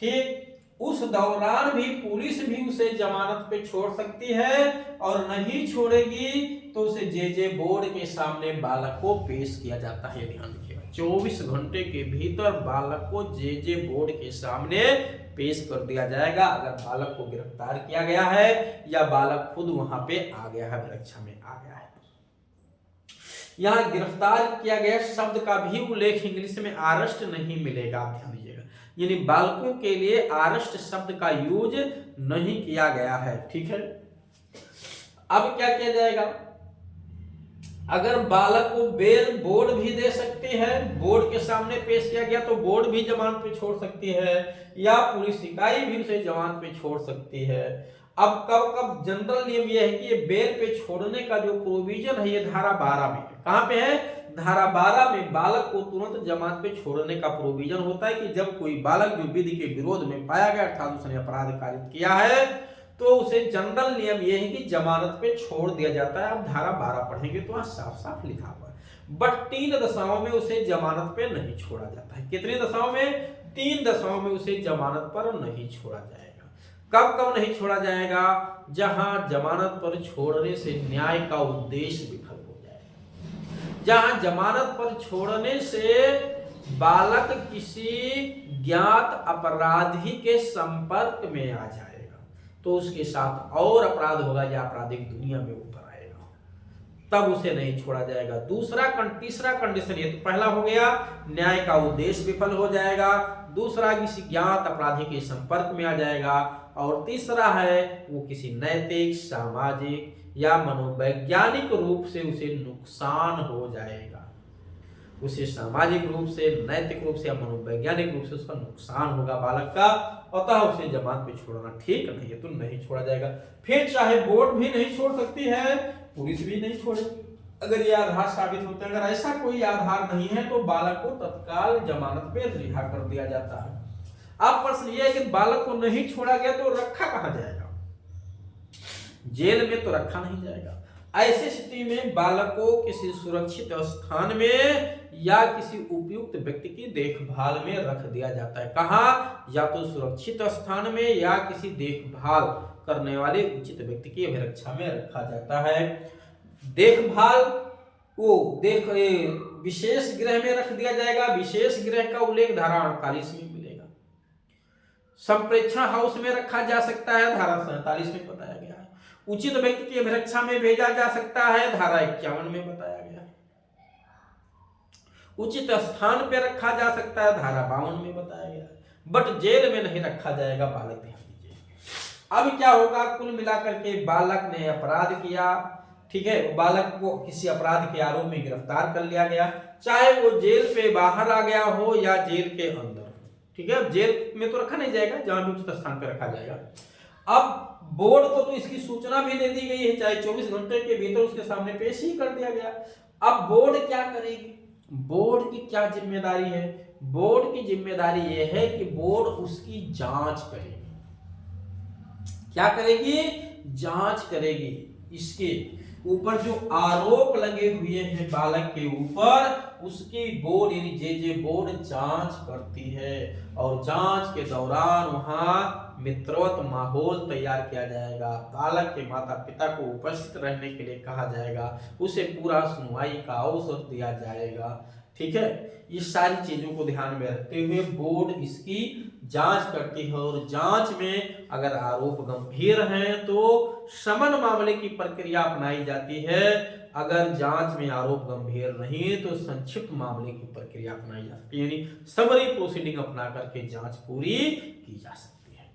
ठीक, उस दौरान भी पुलिस भी उसे जमानत पे छोड़ सकती है और नहीं छोड़ेगी तो उसे जे बोर्ड के सामने बालक को पेश किया जाता है। ध्यान रखिएगा, 24 घंटे के भीतर बालक को जे बोर्ड के सामने पेश कर दिया जाएगा। अगर बालक को गिरफ्तार किया गया है या बालक खुद वहां पे आ गया है, अभिरक्षा में आ गया है। यहाँ गिरफ्तार किया गया शब्द का भी उल्लेख इंग्लिश में अरेस्ट नहीं मिलेगा। ध्यान दीजिएगा, यानी बालकों के लिए अरेस्ट शब्द का यूज नहीं किया गया है। ठीक है, अब क्या किया जाएगा? अगर बालक को बेल बोर्ड भी दे सकती है, बोर्ड के सामने पेश किया गया तो बोर्ड भी जमानत पे छोड़ सकती है या पुलिस इकाई भी उसे जमानत पे छोड़ सकती है। अब कब जनरल नियम यह है कि ये बेल पे छोड़ने का जो प्रोविजन है ये धारा 12 में है। कहां पे है? धारा 12 में बालक को तुरंत जमानत पे छोड़ने का प्रोविजन होता है कि जब कोई बालक जो विधि के विरोध में पाया गया अर्थात उसने अपराध कारित किया है तो उसे जनरल नियम यह है कि जमानत पे छोड़ दिया जाता है। अब धारा 12 पढ़ेंगे तो वहां साफ साफ लिखा हुआ है, बट 3 दशाओं में उसे जमानत पे नहीं छोड़ा जाता है। कितनी दशाओं में? 3 दशाओं में उसे जमानत पर नहीं छोड़ा जाएगा। कब कब नहीं छोड़ा जाएगा? जहां जमानत पर छोड़ने से न्याय का उद्देश्य विफल हो जाएगा, जहां जमानत पर छोड़ने से बालक किसी ज्ञात अपराधी के संपर्क में आ जाएगा तो उसके साथ और अपराध होगा या आपराधिक दुनिया में ऊपर आएगा, तब उसे नहीं छोड़ा जाएगा। तीसरा कंडीशन, ये तो पहला हो गया न्याय का उद्देश्य विफल हो जाएगा, दूसरा किसी ज्ञात अपराधी के संपर्क में आ जाएगा, और तीसरा है वो किसी नैतिक, सामाजिक या मनोवैज्ञानिक रूप से उसे नुकसान हो जाएगा। उसे सामाजिक रूप से, नैतिक रूप से या मनोवैज्ञानिक रूप से उसका नुकसान होगा बालक का, अतः उसे जमानत पे छोड़ना ठीक नहीं है, तो नहीं छोड़ा जाएगा। फिर चाहे बोर्ड भी नहीं छोड़ सकती है, पुलिस भी नहीं छोड़ेगी अगर ये आधार साबित होते हैं। अगर ऐसा कोई आधार नहीं है तो बालक को तत्काल जमानत पे रिहा कर दिया जाता है। अब प्रश्न ये है कि बालक को नहीं छोड़ा गया तो रखा कहां जाएगा? जेल में तो रखा नहीं जाएगा। ऐसी स्थिति में बालक को किसी सुरक्षित स्थान में या किसी उपयुक्त व्यक्ति की देखभाल में रख दिया जाता है। कहाँ? या तो सुरक्षित स्थान में या किसी देखभाल करने वाले उचित व्यक्ति की अभिरक्षा में रखा जाता है। देखभाल को विशेष गृह में रख दिया जाएगा। विशेष गृह का उल्लेख धारा 48 में मिलेगा। संप्रेक्षण हाउस में रखा जा सकता है, धारा 47 में बताया गया है। उचित व्यक्ति की अभिरक्षा में भेजा जा सकता है, धारा 51 में बताया गया है। उचित स्थान पे रखा जा सकता है, धारा 52 में बताया गया है, बट जेल में नहीं रखा जाएगा। बालक ध्यान दीजिए। अब क्या होगा? कुल मिलाकर के बालक ने अपराध किया, ठीक है, बालक को किसी अपराध के आरोप में गिरफ्तार कर लिया गया, चाहे वो जेल पे बाहर आ गया हो या जेल के अंदर हो, ठीक है। जेल में तो रखा नहीं जाएगा, जहां भी उचित स्थान पर रखा जाएगा। अब बोर्ड को तो इसकी सूचना भी दे दी गई है, चाहे 24 घंटे के भीतर उसके सामने पेश ही कर दिया गया। अब बोर्ड क्या करेगी? बोर्ड की क्या जिम्मेदारी है? बोर्ड की जिम्मेदारी यह है कि बोर्ड उसकी जांच करेगी। क्या करेगी? जांच करेगी। इसके ऊपर जो आरोप लगे हुए हैं बालक के ऊपर, उसकी बोर्ड यानी जे बोर्ड जांच करती है, और जांच के दौरान वहां मित्रवत माहौल तैयार किया जाएगा। बालक के माता पिता को उपस्थित रहने के लिए कहा जाएगा, उसे पूरा सुनवाई का अवसर दिया जाएगा, ठीक है। ये सारी चीजों को ध्यान में रखते हुए बोर्ड इसकी जांच करती है और जांच में अगर आरोप गंभीर हैं तो समन मामले की प्रक्रिया अपनाई जाती है। अगर जांच में आरोप गंभीर नहीं तो संक्षिप्त मामले की प्रक्रिया अपनाई जा सकती है, यानी समरी प्रोसीडिंग अपना करके जांच पूरी की जा सकती है।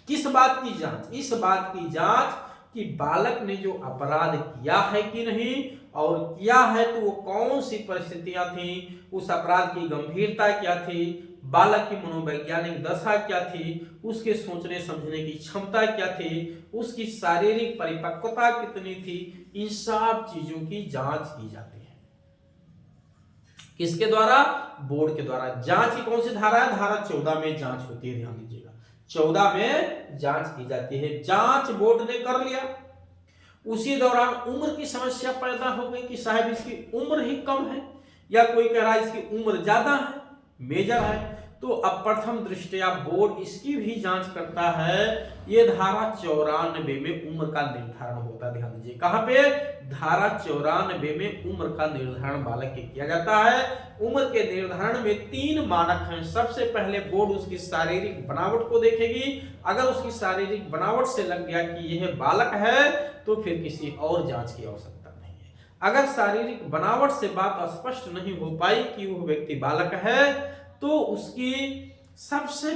किस बात की जांच? इस बात की जांच कि बालक ने जो अपराध किया है कि नहीं, और किया है तो वो कौन सी परिस्थितियां थी, उस अपराध की गंभीरता क्या थी, बालक की मनोवैज्ञानिक दशा क्या थी, उसके सोचने समझने की क्षमता क्या थी, उसकी शारीरिक परिपक्वता कितनी थी, इन सब चीजों की जांच की जाती है। किसके द्वारा? बोर्ड के द्वारा। जांच की कौन सी धारा है? धारा 14 में जांच होती है, ध्यान दीजिएगा। 14 में जांच की जाती है। जांच बोर्ड ने कर लिया, उसी दौरान उम्र की समस्या पैदा हो गई कि साहब इसकी उम्र ही कम है, या कोई कह रहा है इसकी उम्र ज्यादा है, मेजर है, तो अब प्रथम दृष्टया बोर्ड इसकी भी जांच करता है। ये धारा 94 में उम्र का निर्धारण होता है, ध्यान दीजिए। कहां पे? धारा 94 में उम्र का निर्धारण बालक के किया जाता है। उम्र के निर्धारण में 3 मानक हैं। सबसे पहले बोर्ड उसकी शारीरिक बनावट को देखेगी। अगर उसकी शारीरिक बनावट से लग गया कि यह बालक है तो फिर किसी और जांच की आवश्यकता नहीं है। अगर शारीरिक बनावट से बात स्पष्ट नहीं हो पाई कि वह व्यक्ति बालक है तो उसकी सबसे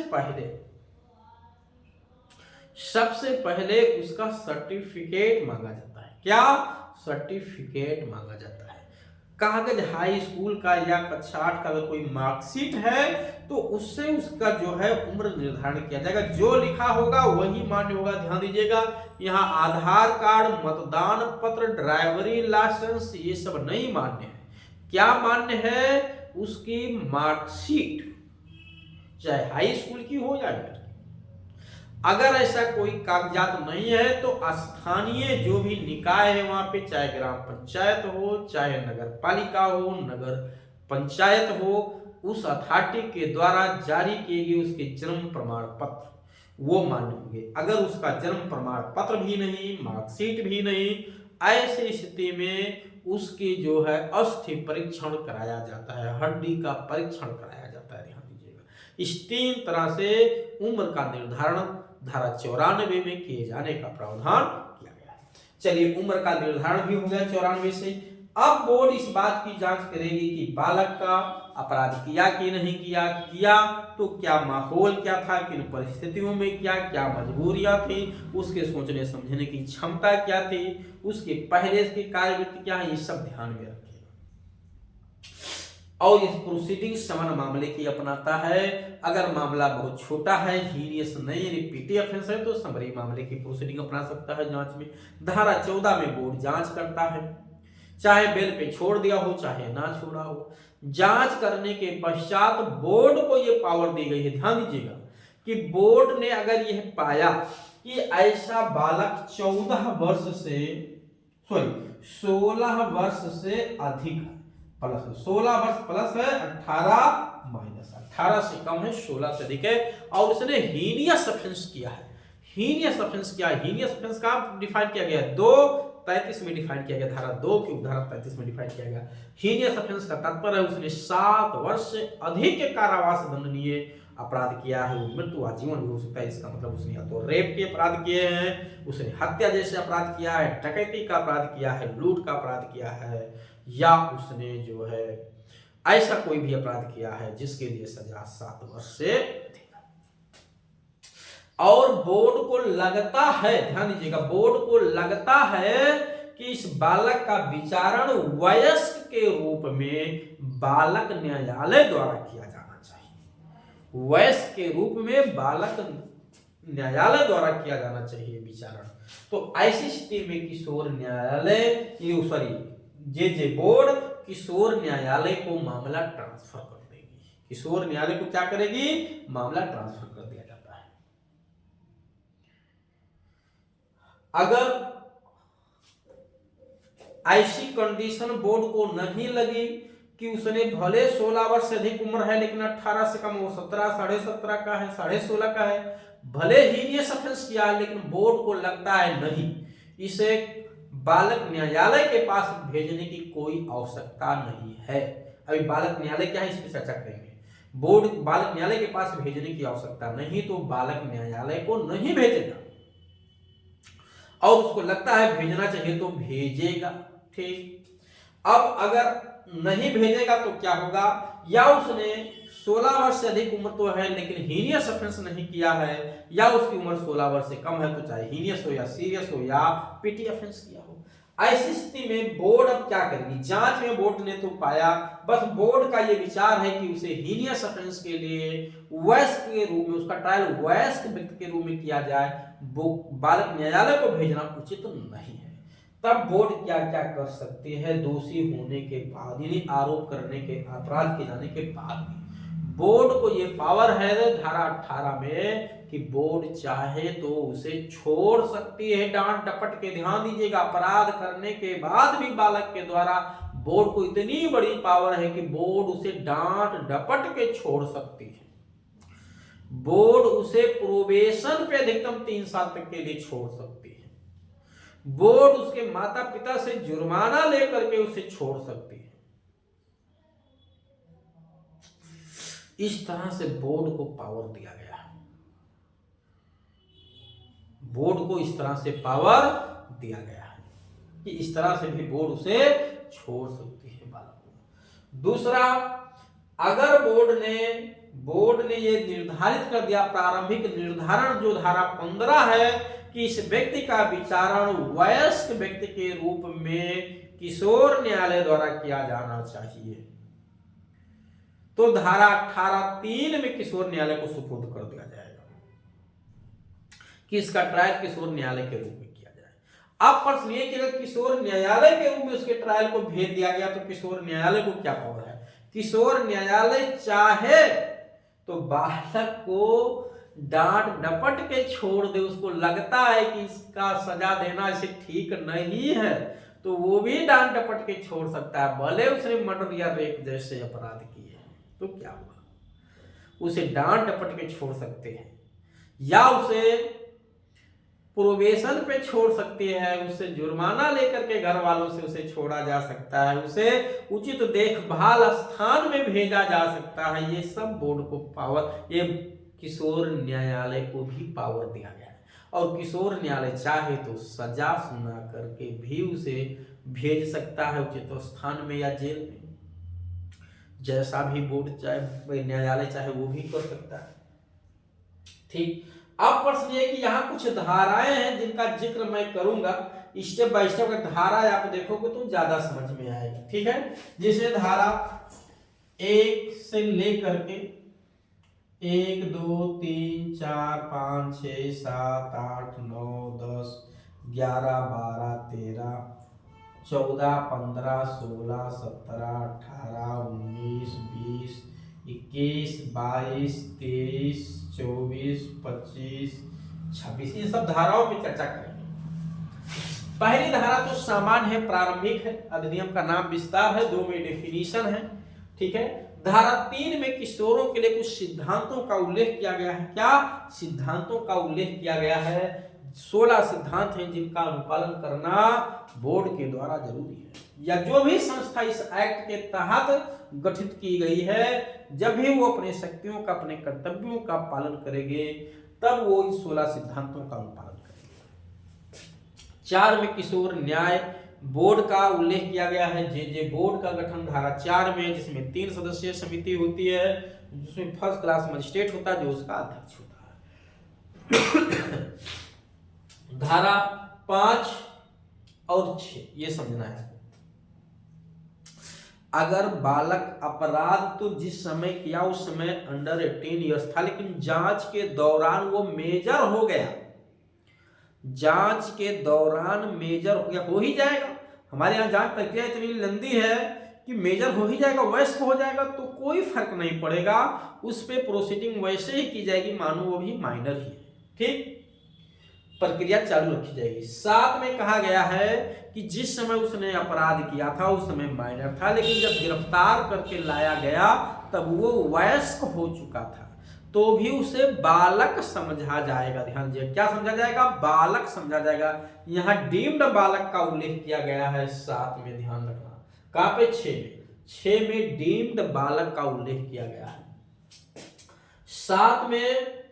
पहले उसका सर्टिफिकेट मांगा जाता है। क्या? सर्टिफिकेट मांगा जाता है। कागज हाई स्कूल का या कक्षा 8 का अगर कोई मार्कशीट है तो उससे उसका जो है उम्र निर्धारण किया जाएगा। जो लिखा होगा वही मान्य होगा। ध्यान दीजिएगा, यहाँ आधार कार्ड, मतदान पत्र, ड्राइवरी लाइसेंस ये सब नहीं मान्य है। क्या मान्य है? उसकी मार्कशीट, चाहे हाई स्कूल की हो या इंटर की। अगर ऐसा कोई कागजात नहीं है तो स्थानीय जो भी निकाय है वहां पे, चाहे ग्राम पंचायत हो, चाहे नगर पालिका हो, नगर पंचायत हो, उस अथॉरिटी के द्वारा जारी किए गए उसके जन्म प्रमाण पत्र वो मान्य होंगे। अगर उसका जन्म प्रमाण पत्र भी नहीं, मार्कशीट भी नहीं, ऐसी स्थिति में उसकी जो है अस्थि परीक्षण कराया जाता है, हड्डी का परीक्षण कराया जाता है। ध्यान दीजिएगा, इस 3 तरह से उम्र का निर्धारण धारा 94 में किए जाने का प्रावधान किया गया है। चलिए, उम्र का निर्धारण भी हो गया 94 से। अब बोर्ड इस बात की जांच करेगी कि बालक का अपराध किया कि नहीं किया तो क्या माहौल क्या था, किन परिस्थितियों में किया, क्या मजबूरियां थी, उसके सोचने समझने की क्षमता क्या थी, उसके पहले के कार्यवृत्ति क्या है, ये सब ध्यान में रखिएगा। और इस प्रोसीडिंग समन मामले की अपनाता है। अगर मामला बहुत छोटा है, हीनियस नहीं, रिपीटेड ऑफेंस है, तो समरी मामले की प्रोसीडिंग अपना सकता है जांच में। धारा 14 में बोर्ड जांच करता है, चाहे बेल पे छोड़ दिया हो चाहे ना छोड़ा हो। जांच करने के पश्चात बोर्ड को यह पावर दी गई है, ध्यान दीजिएगा, कि बोर्ड ने अगर यह पाया कि ऐसा बालक 16 वर्ष से अधिक है, प्लस 16 वर्ष प्लस है, 18 माइनस 18 से कम है, 16 से अधिक है, और उसने हीनियस ऑफेंस किया है। हीनियस ऑफेंस क्या है? हीनियस ऑफेंस कहां डिफाइन किया गया है? 2:35 में डिफाइन किया गया, धारा 2 की उपधारा 35 में डिफाइन किया गया। हीनियस ऑफेंस का तात्पर्य है उसने 7 वर्ष से अधिक के कारावास दंडनीय अपराध किया है। वो मृत्यु आजीवन भी हो सकता है। इसका मतलब उसने या तो रेप के अपराध किए हैं, उसने हत्या जैसे अपराध किया है, डकैती का अपराध किया है, लूट का अपराध किया है, या उसने जो है ऐसा कोई भी अपराध किया है जिसके लिए सजा 7 वर्ष से अधिक। और बोर्ड को लगता है, ध्यान दीजिएगा, बोर्ड को लगता है कि इस बालक का विचारण वयस्क के रूप में बालक न्यायालय द्वारा किया जाना चाहिए। वयस्क के रूप में बालक न्यायालय द्वारा किया जाना चाहिए विचारण। तो ऐसी स्थिति में किशोर न्यायालय जे बोर्ड किशोर न्यायालय को मामला ट्रांसफर कर देगी। किशोर न्यायालय को क्या करेगी? मामला ट्रांसफर कर दिया जाता है। अगर ऐसी कंडीशन बोर्ड को नहीं लगी कि उसने भले 16 वर्ष से अधिक उम्र है लेकिन 18 से कम, वो 17, 17.5 का है, 16.5 का है, भले ही ये ऑफेंस किया है, लेकिन बोर्ड को लगता है नहीं, इसे बालक न्यायालय के पास भेजने की कोई आवश्यकता नहीं है। अभी बालक न्यायालय क्या है इस पर चर्चा करेंगे। बोर्ड बालक न्यायालय के पास भेजने की आवश्यकता नहीं, तो बालक न्यायालय को नहीं भेजेगा, और उसको लगता है भेजना चाहिए तो भेजेगा। ठीक, अब अगर नहीं भेजेगा तो क्या होगा, या उसने 16 वर्ष से अधिक उम्र तो है लेकिन हीनियस ऑफेंस नहीं किया है, या उसकी उम्र 16 वर्ष से कम है, तो चाहे हीनियस हो या सीरियस हो या पिटी ऑफेंस किया हो, ऐसी स्थिति में बोर्ड अब क्या करेगी, जांच में बोर्ड ने तो पाया, बस बोर्ड का ये विचार है कि उसे हीनियस ऑफेंस के लिए वयस्क के रूप में, उसका ट्रायल वयस्क व्यक्ति के रूप में किया जाए, वो बालक न्यायालय को भेजना उचित तो नहीं है। तब बोर्ड क्या क्या कर सकते हैं, दोषी होने के बाद, यानी आरोप करने के, अपराध किए जाने के बाद भी बोर्ड को ये पावर है धारा 18 में कि बोर्ड चाहे तो उसे छोड़ सकती है डांट डपट के। ध्यान दीजिएगा, अपराध करने के बाद भी बालक के द्वारा बोर्ड को इतनी बड़ी पावर है कि बोर्ड उसे डांट डपट के छोड़ सकती है। बोर्ड उसे प्रोबेशन पे अधिकतम 3 साल तक के लिए छोड़ सकती है। बोर्ड उसके माता पिता से जुर्माना लेकर के उसे छोड़ सकती है। इस तरह से बोर्ड को पावर दिया गया है। बोर्ड को इस तरह से पावर दिया गया है कि इस तरह से भी बोर्ड उसे छोड़ सकती है बालक को। दूसरा, अगर बोर्ड ने ये निर्धारित कर दिया, प्रारंभिक निर्धारण जो धारा 15 है कि इस व्यक्ति का विचारण वयस्क व्यक्ति के रूप में किशोर न्यायालय द्वारा किया जाना चाहिए, तो धारा 18(3) में किशोर न्यायालय को सुपुर्द कर दिया जाएगा कि इसका ट्रायल किशोर न्यायालय के रूप में किया जाए। अब प्रश्न ये कि अगर किशोर न्यायालय के रूप में उसके ट्रायल को भेज दिया गया तो किशोर न्यायालय को क्या पावर है। किशोर न्यायालय चाहे तो बालक को डांट डपट के छोड़ दे, उसको लगता है कि इसका सजा देना इसे ठीक नहीं है तो वो भी डांट डपट के छोड़ सकता है, भले उसने मर्डर या रेप जैसे अपराध किए हैं। तो क्या हुआ, उसे डांट डपट के छोड़ सकते हैं, या उसे प्रोबेशन पे छोड़ सकते हैं, उसे जुर्माना लेकर के घर वालों से उसे छोड़ा जा सकता है, उसे उचित देखभाल स्थान में भेजा जा सकता है। ये सब बोर्ड को पावर, ये किशोर न्यायालय को भी पावर दिया गया है। और किशोर न्यायालय चाहे तो सजा सुना करके भी उसे भेज सकता है उचित स्थान में या जेल में, जैसा भी बोर्ड चाहे, न्यायालय चाहे वो भी कर सकता है। ठीक, अब प्रश्न ये कि यहाँ कुछ धाराएं हैं जिनका जिक्र मैं करूंगा, स्टेप बाय स्टेप। अगर धारा आप देखोगे तो ज्यादा समझ में आएगा। ठीक है, जैसे धारा 1 से लेकर के 1 2 3 4 5 6 7 8 9 10 11 12 13 14 15 16 17 18 19 20 21 22 23 24 25 26 ये सब धाराओं पे चर्चा करेंगे। पहली धारा तो सामान्य है, प्रारंभिक है, अधिनियम का नाम विस्तार है, 2 में डेफिनेशन है। ठीक है, धारा 3 में किशोरों के लिए कुछ सिद्धांतों का उल्लेख किया गया है। क्या सिद्धांतों का उल्लेख किया गया है? 16 सिद्धांत हैं जिनका अनुपालन करना बोर्ड के द्वारा जरूरी है, या जो भी संस्था इस एक्ट के तहत गठित की गई है, जब भी वो अपने शक्तियों का, अपने कर्तव्यों का पालन करेंगे तब वो इन 16 सिद्धांतों का अनुपालन करेंगे। 4 में किशोर न्याय बोर्ड का उल्लेख किया गया है। जे बोर्ड का गठन धारा 4 में, जिसमें 3 सदस्यीय समिति होती है, जिसमें फर्स्ट क्लास मजिस्ट्रेट होता है जो उसका अध्यक्ष होता है। धारा 5 और 6 ये समझना है। अगर बालक अपराध तो जिस समय किया उस समय अंडर 18 ईयर्स था, लेकिन जांच के दौरान वो मेजर हो गया, जांच के दौरान मेजर हो गया, हो ही जाएगा। हमारे यहाँ जांच प्रक्रिया इतनी लंबी है कि मेजर हो ही जाएगा, वयस्क हो जाएगा तो कोई फर्क नहीं पड़ेगा, उस पे प्रोसीडिंग वैसे ही की जाएगी, मानो वो भी माइनर ही है। ठीक, प्रक्रिया चालू रखी जाएगी। 7 में कहा गया है कि जिस समय उसने अपराध किया था उस समय माइनर था, लेकिन जब गिरफ्तार करके लाया गया तब वो वयस्क हो चुका था, तो भी उसे बालक समझा जाएगा। ध्यान दीजिए, क्या समझा जाएगा? बालक समझा जाएगा। यहाँ डीम्ड बालक का उल्लेख किया गया है 7 में, ध्यान रखना। कहां पे? 6 में। 6 में डीम्ड बालक का उल्लेख किया गया है। साथ में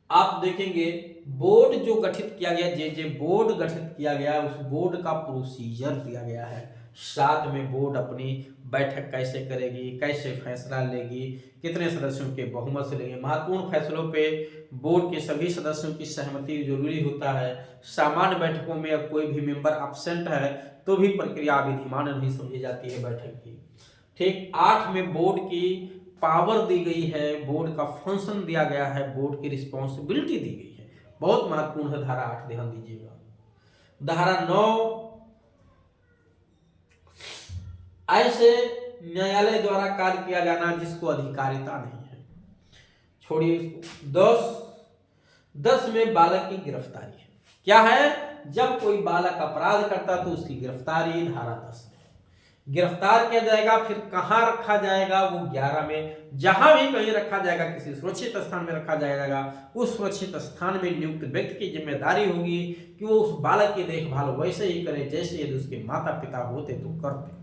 आप देखेंगे बोर्ड जो गठित किया गया, जे बोर्ड गठित किया गया, उस बोर्ड का प्रोसीजर दिया गया है। साथ में बोर्ड अपनी बैठक कैसे करेगी, कैसे फैसला लेगी, कितने सदस्यों के बहुमत से लेंगे, महत्वपूर्ण फैसलों पे बोर्ड के सभी सदस्यों की सहमति जरूरी होता है। सामान्य बैठकों में अब कोई भी मेंबर एब्सेंट है तो भी प्रक्रिया विधिमान नहीं समझी जाती है बैठक की। ठीक। 8 में बोर्ड की पावर दी गई है, बोर्ड का फंक्शन दिया गया है, बोर्ड की रिस्पॉन्सिबिलिटी दी गई है। बहुत महत्वपूर्ण है धारा 8, ध्यान दीजिएगा। धारा 9, ऐसे न्यायालय द्वारा कार्य किया जाना जिसको अधिकारिता नहीं है, छोड़िए इसको। 10 में बालक की गिरफ्तारी है। क्या है? जब कोई बालक अपराध करता तो उसकी गिरफ्तारी धारा 10 में। गिरफ्तार किया जाएगा, फिर कहाँ रखा जाएगा? वो 11 में। जहां भी कहीं रखा जाएगा, किसी सुरक्षित स्थान में रखा जाएगा, उस सुरक्षित स्थान में नियुक्त व्यक्ति की जिम्मेदारी होगी कि वो उस बालक की देखभाल वैसे ही करे जैसे यदि उसके माता पिता होते तो करते।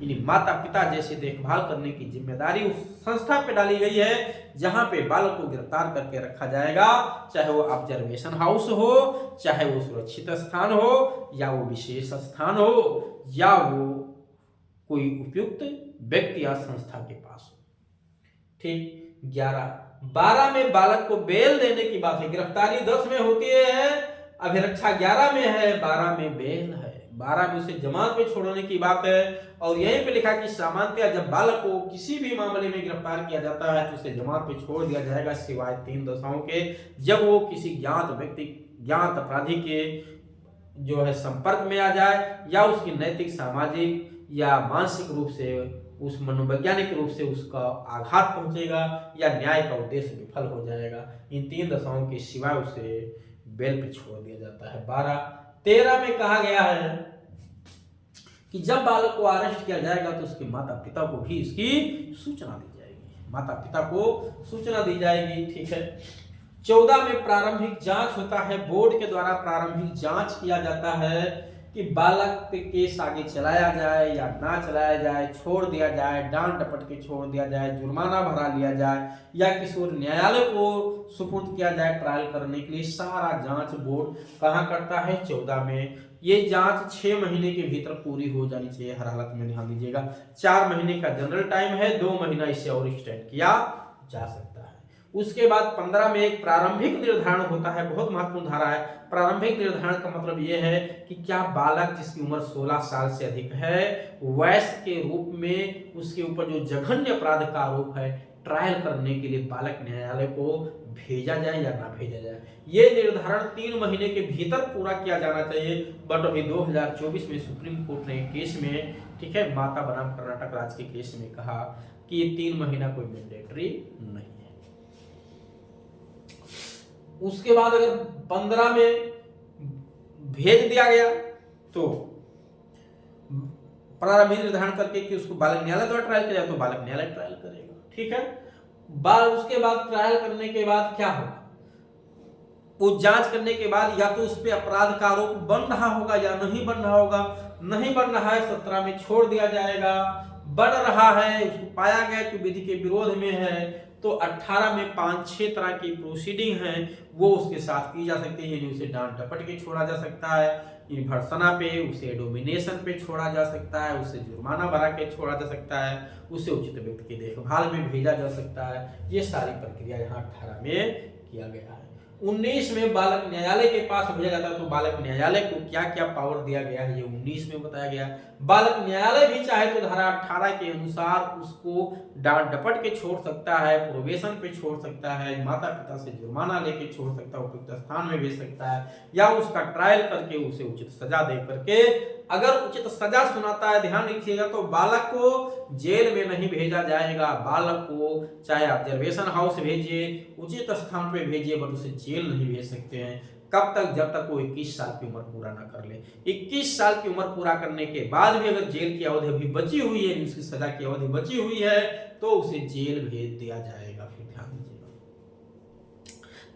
यानी माता पिता जैसे देखभाल करने की जिम्मेदारी उस संस्था पे डाली गई है जहां पे बालक को गिरफ्तार करके रखा जाएगा, चाहे वो ऑब्जर्वेशन हाउस हो, चाहे वो सुरक्षित स्थान हो, या वो विशेष स्थान हो, या वो कोई उपयुक्त व्यक्ति या संस्था के पास हो। ठीक। 11। 12 में बालक को बेल देने की बात है। गिरफ्तारी 10 में होती है, अभिरक्षा 11 में है, 12 में बेल है। 12 में उसे जमानत पे छोड़ने की बात है। और यहीं पे लिखा कि सामान्यतः जब बालक को किसी भी मामले में गिरफ्तार किया जाता है तो उसे जमानत पे छोड़ दिया जाएगा, सिवाय 3 दशाओं के, जब वो किसी ज्ञात व्यक्ति, ज्ञात अपराधी के जो है संपर्क में आ जाए, या उसकी नैतिक, सामाजिक या मानसिक रूप से, उस मनोवैज्ञानिक रूप से उसका आघात पहुंचेगा, या न्याय का उद्देश्य विफल हो जाएगा। इन 3 दशाओं के सिवाय उसे बेल पे छोड़ दिया जाता है। 12। 13 में कहा गया है कि जब बालक को अरेस्ट किया जाएगा तो उसके माता पिता को भी इसकी सूचना दी जाएगी, माता पिता को सूचना दी जाएगी। ठीक है। 14 में प्रारंभिक जांच होता है। बोर्ड के द्वारा प्रारंभिक जांच किया जाता है कि बालक पे केस आगे चलाया जाए या ना चलाया जाए, छोड़ दिया जाए, डांट डपट के छोड़ दिया जाए, जुर्माना भरा लिया जाए, या किसी और न्यायालय को सुपुर्द किया जाए ट्रायल करने के लिए। सारा जांच बोर्ड कहाँ करता है? 14 में। ये जांच 6 महीने के भीतर पूरी हो जानी चाहिए हर हालत में, ध्यान दीजिएगा। 4 महीने का जनरल टाइम है, 2 महीना इससे और एक्सटेंड किया जा सकता है। उसके बाद 15 में एक प्रारंभिक निर्धारण होता है, बहुत महत्वपूर्ण धारा है। प्रारंभिक निर्धारण का मतलब यह है कि क्या बालक जिसकी उम्र 16 साल से अधिक है, वयस्क के रूप में उसके ऊपर जो जघन्य अपराध का आरोप है, ट्रायल करने के लिए बालक न्यायालय को भेजा जाए या ना भेजा जाए। ये निर्धारण 3 महीने के भीतर पूरा किया जाना चाहिए। बट अभी 2024 में सुप्रीम कोर्ट ने केस में, ठीक है, माता बनाम कर्नाटक राज्य के केस में कहा कि ये 3 महीना कोई मैंडेटरी नहीं है। उसके बाद अगर 15 में भेज दिया गया तो प्रारंभिक निर्धारण करके कि उसको बालक न्यायालय द्वारा ट्रायल किया जाए तो बालक न्यायालय ट्रायल करेगा। ठीक है। उसके बाद ट्रायल करने के बाद क्या होगा? वो जांच करने के बाद या तो उस पर अपराध का आरोप बन रहा होगा या नहीं बन रहा होगा। नहीं बन रहा है 17 में छोड़ दिया जाएगा। बन रहा है, उसको पाया गया कि विधि के विरोध में है, तो 18 में 5-6 तरह की प्रोसीडिंग है वो उसके साथ की जा सकती है। उसे डांट डपट के छोड़ा जा सकता है, भर्त्सना पे, उसे डोमिनेशन पे छोड़ा जा सकता है, उसे जुर्माना भरा के छोड़ा जा सकता है, उसे उचित व्यक्ति की देखभाल में भेजा जा सकता है। ये सारी प्रक्रिया यहाँ 18 में किया गया है। 19 में बालक न्यायालय के पास भेजा जाता है, तो बालक न्यायालय को क्या क्या पावर दिया गया है ये 19 में बताया गया। बालक न्यायालय भी चाहे तो धारा 18 के अनुसार उसको डांट डपट के छोड़ सकता है, प्रोबेशन पे छोड़ सकता है, माता पिता से जुर्माना लेके छोड़ सकता है, उपयुक्त स्थान में भेज सकता है, या उसका ट्रायल करके उसे उचित सजा दे करके, अगर उचित सजा सुनाता है, ध्यान रखिएगा, तो बालक को जेल में नहीं भेजा जाएगा। बालक को चाहे ऑब्जर्वेशन हाउस भेजिए, उचित स्थान पे भेजिए, बट उसे जेल नहीं भेज सकते हैं। कब तक? जब तक वो 21 साल की उम्र पूरा ना कर ले। 21 साल की उम्र पूरा करने के बाद भी अगर जेल की अवधि अभी बची हुई है, उसकी सजा की अवधि बची हुई है, तो उसे जेल भेज दिया जाएगा। फिर ध्यान दीजिएगा।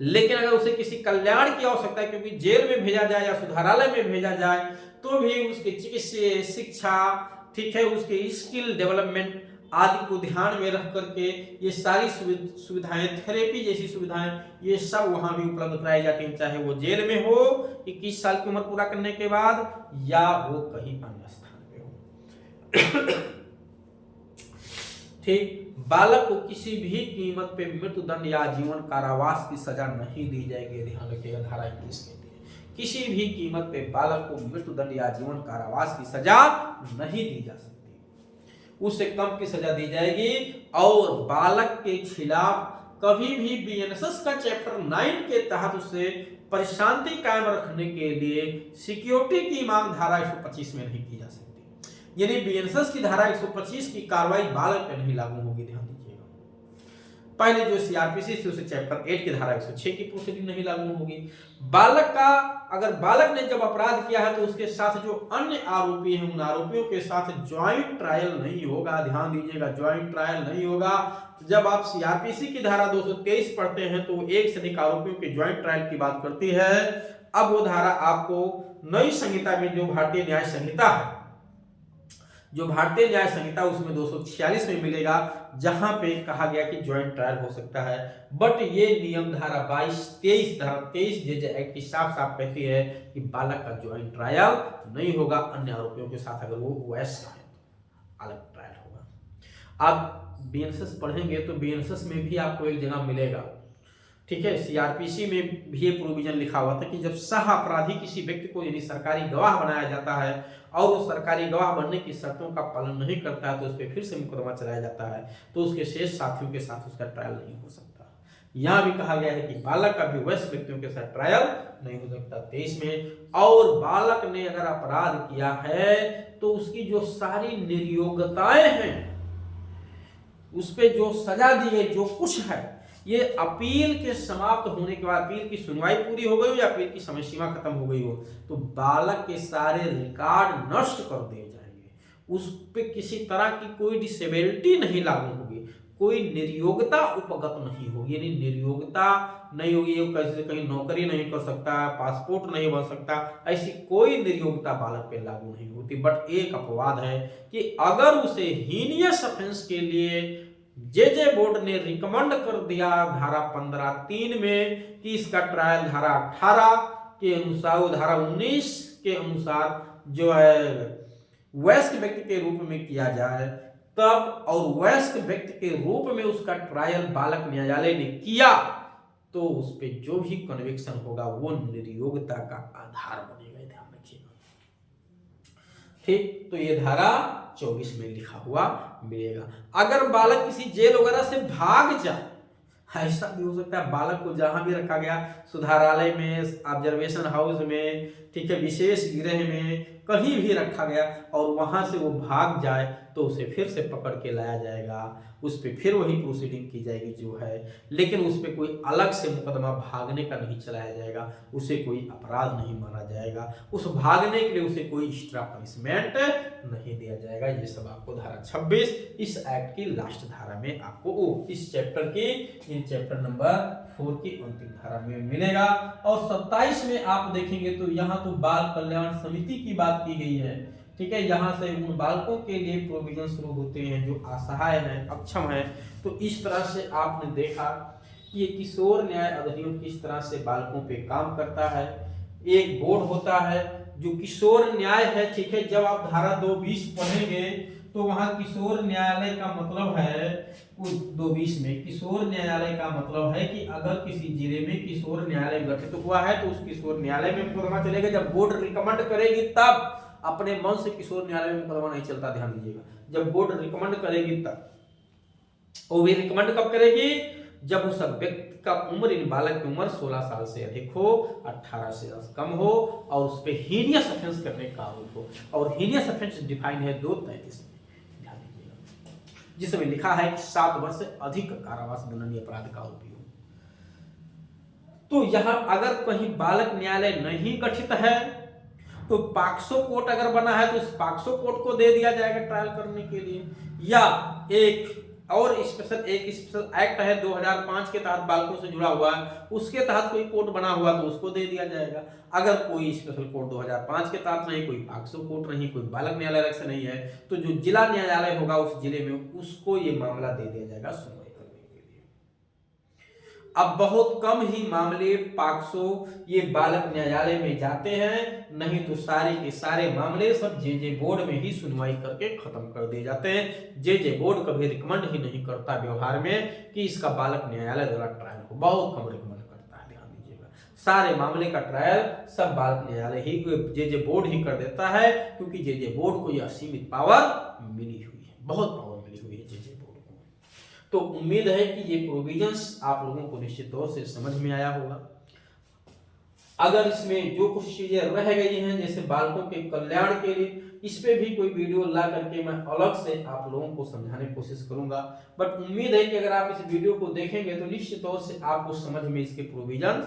लेकिन अगर उसे किसी कल्याण की आवश्यकता है, क्योंकि जेल में भेजा जाए या सुधारालय में भेजा जाए, तो भी उसके चिकित्सा, शिक्षा, ठीक है, उसके स्किल डेवलपमेंट आदि को ध्यान में रख करके ये सारी सुविधाएं, थेरेपी जैसी सुविधाएं, ये सब वहां भी उपलब्ध कराई जाती हैं, चाहे वो जेल में हो 21 साल की उम्र पूरा करने के बाद या वो कहीं अन्य स्थान में हो। ठीक, बालक को किसी भी कीमत पे मृत्युदंड या जीवन कारावास की सजा नहीं दी जाएगी। ध्यान रखिएगा, धारा 21 कहती है किसी भी कीमत पे बालक को मृत्युदंड या जीवन कारावास की सजा नहीं दी जा सकती, उससे कम की सजा दी जाएगी। और बालक के खिलाफ कभी भी बीएनएसएस का चैप्टर 9 के तहत उसे परिशांति कायम रखने के लिए सिक्योरिटी की मांग धारा 125 में नहीं की जा सकती। यानी बीएनएसएस की धारा 125 की कार्रवाई बालक पर नहीं लागू होगी। ध्यान दीजिएगा, पहले जो सीआरपीसी थी उसे चैप्टर 8 की धारा 106 की प्रोसीडिंग नहीं लागू होगी। बालक का, अगर बालक ने जब अपराध किया है तो उसके साथ जो अन्य आरोपी हैं उन आरोपियों के साथ ज्वाइंट ट्रायल नहीं होगा। ध्यान दीजिएगा, ज्वाइंट ट्रायल नहीं होगा। जब आप सीआरपीसी की धारा 223 पढ़ते हैं तो एक से अधिक आरोपियों के ज्वाइंट ट्रायल की बात करती है। अब वो धारा आपको नई संहिता में, जो भारतीय न्याय संहिता है, जो भारतीय न्याय संहिता उसमें 246 में मिलेगा, जहां पे कहा गया कि ज्वाइंट ट्रायल हो सकता है। बट ये नियम धारा 23 धारा 23 जेजे एक्ट की साफ साफ कहती है कि बालक का ज्वाइंट ट्रायल नहीं होगा। अन्य आरोपियों के साथ अगर वो वैसा है तो अलग ट्रायल होगा। आप बीएनएसएस पढ़ेंगे तो बीएनएसएस में भी आपको एक जगह मिलेगा, ठीक है। सीआरपीसी में भी ये प्रोविजन लिखा हुआ था कि जब सह अपराधी किसी व्यक्ति को यानी सरकारी गवाह बनाया जाता है और वो सरकारी गवाह बनने की शर्तों का पालन नहीं करता है तो उस पर फिर से मुकदमा चलाया जाता है, तो उसके शेष साथियों के साथ उसका ट्रायल नहीं हो सकता। यहाँ भी कहा गया है कि बालक का भी वैसे व्यक्तियों के साथ ट्रायल नहीं हो सकता 23 में। और बालक ने अगर अपराध किया है तो उसकी जो सारी निर्योग्यताएं हैं, उस पे जो सजा दी है, जो कुछ है, ये अपील के समाप्त होने के बाद, अपील की सुनवाई पूरी हो गई हो या अपील की समय सीमा खत्म हो गई हो, तो बालक के सारे रिकॉर्ड नष्ट कर दिए जाएंगे। उस पे किसी तरह की कोई डिसेबिलिटी नहीं लागू होगी, कोई निर्योग्यता उपगत नहीं होगी, यानी निर्योग्यता नहीं होगी। वो कैसे कहीं नौकरी नहीं कर सकता, पासपोर्ट नहीं बन सकता, ऐसी कोई निर्योग्यता बालक पे लागू नहीं होती। बट एक अपवाद है कि अगर उसे हीनियस ऑफेंस के लिए जेजे बोर्ड ने रिकमेंड कर दिया धारा 15(3) में कि इसका ट्रायल धारा 18 के अनुसार, धारा 19 के अनुसार जो है वयस्क व्यक्ति के रूप में किया जाए, तब और वयस्क व्यक्ति के रूप में उसका ट्रायल बालक न्यायालय ने किया तो उस पे जो भी कन्विक्शन होगा वो निर्योग्यता का आधार बनेगा। ध्यान रखिएगा, ठीक। तो ये धारा 24 में लिखा हुआ मिलेगा। अगर बालक किसी जेल वगैरह से भाग जाए, ऐसा भी हो सकता है बालक को जहां भी रखा गया, सुधारालय में, ऑब्जर्वेशन हाउस में, ठीक है, विशेष गृह में, कहीं भी रखा गया और वहां से वो भाग जाए तो उसे फिर से पकड़ के लाया जाएगा, उस पर फिर वही प्रोसीडिंग की जाएगी जो है, लेकिन उस पर कोई अलग से मुकदमा भागने का नहीं चलाया जाएगा, उसे कोई अपराध नहीं माना जाएगा, उस भागने के लिए उसे कोई एक्स्ट्रा पनिशमेंट नहीं दिया जाएगा। ये सब आपको धारा 26 इस एक्ट की लास्ट धारा में आपको इस चैप्टर की चैप्टर नंबर 4 की अंतिम धारा में मिलेगा। और 27 में आप देखेंगे तो यहाँ तो बाल कल्याण समिति की बात की गई है, ठीक है। यहाँ से उन बालकों के लिए प्रोविजन शुरू होते हैं जो असहाय हैं, अक्षम हैं। तो इस तरह से आपने देखा कि ये किशोर न्याय अधिनियम किस तरह से बालकों पे काम करता है। एक बोर्ड होता है जो किशोर न्याय है, ठीक है। जब आप धारा 220 पढ़ेंगे तो वहां किशोर न्यायालय का मतलब है, 220 में किशोर न्यायालय का मतलब है कि अगर किसी जिले में किशोर न्यायालय गठित हुआ है तो उस किशोर न्यायालय में मुकदमा चलेगा। जब बोर्ड रिकमेंड करेगी तब, अपने मन से किशोर न्यायालय में मुकदमा नहीं चलता, ध्यान दीजिएगा। जब बोर्ड रिकमेंड करेगी तब, वो भी रिकमेंड कब करेगी, जब उस व्यक्ति का उम्र, इन बालक की उम्र 16 साल से अधिक हो, 18 से कम हो और उस पर हीनियस ऑफेंस करने का आरोप हो। और हीनियस ऑफेंस डिफाइन है 233 में, ध्यान दीजिएगा, जिसमें लिखा है कि 7 वर्ष से अधिक कारावास दंडनीय अपराध का आरोपी हो। तो यहां अगर कहीं बालक न्यायालय नहीं गठित है तो पाक्सो कोर्ट अगर बना है तो उस पाक्सो कोर्ट को दे दिया जाएगा ट्रायल करने के लिए, या एक और एक स्पेशल एक्ट है 2005 के तहत बालकों से जुड़ा हुआ, उसके तहत कोई कोर्ट बना हुआ तो उसको दे दिया जाएगा। अगर कोई स्पेशल कोर्ट 2005 के तहत नहीं, कोई पॉक्सो कोर्ट नहीं, कोई बालक न्यायालय अलग से नहीं है, तो जो जिला न्यायालय होगा उस जिले में उसको ये मामला दे दिया जाएगा सुनवाई करने के लिए। अब बहुत कम ही मामले पॉक्सो ये बालक न्यायालय में जाते हैं, नहीं तो सारे के सारे मामले सब जे बोर्ड में ही सुनवाई करके खत्म कर दिए जाते हैं। जे बोर्ड कभी रिकमेंड ही नहीं करता व्यवहार में कि इसका बालक न्यायालय द्वारा ट्रायल हो, बहुत कम रिकमेंड करता है, ध्यान दीजिएगा। सारे मामले का ट्रायल सब बालक न्यायालय ही जे बोर्ड ही कर देता है, क्योंकि जे बोर्ड को यह असीमित पावर मिली हुई है, बहुत पावर मिली हुई है जे बोर्ड को। तो उम्मीद है कि ये प्रोविजंस आप लोगों को निश्चित तौर से समझ में आया होगा। अगर इसमें जो कुछ चीजें रह गई हैं जैसे बालकों के कल्याण के लिए, इस पे भी कोई वीडियो ला करके मैं अलग से आप लोगों को समझाने की कोशिश करूंगा। बट उम्मीद है कि अगर आप इस वीडियो को देखेंगे तो निश्चित तौर से आपको समझ में इसके प्रोविजन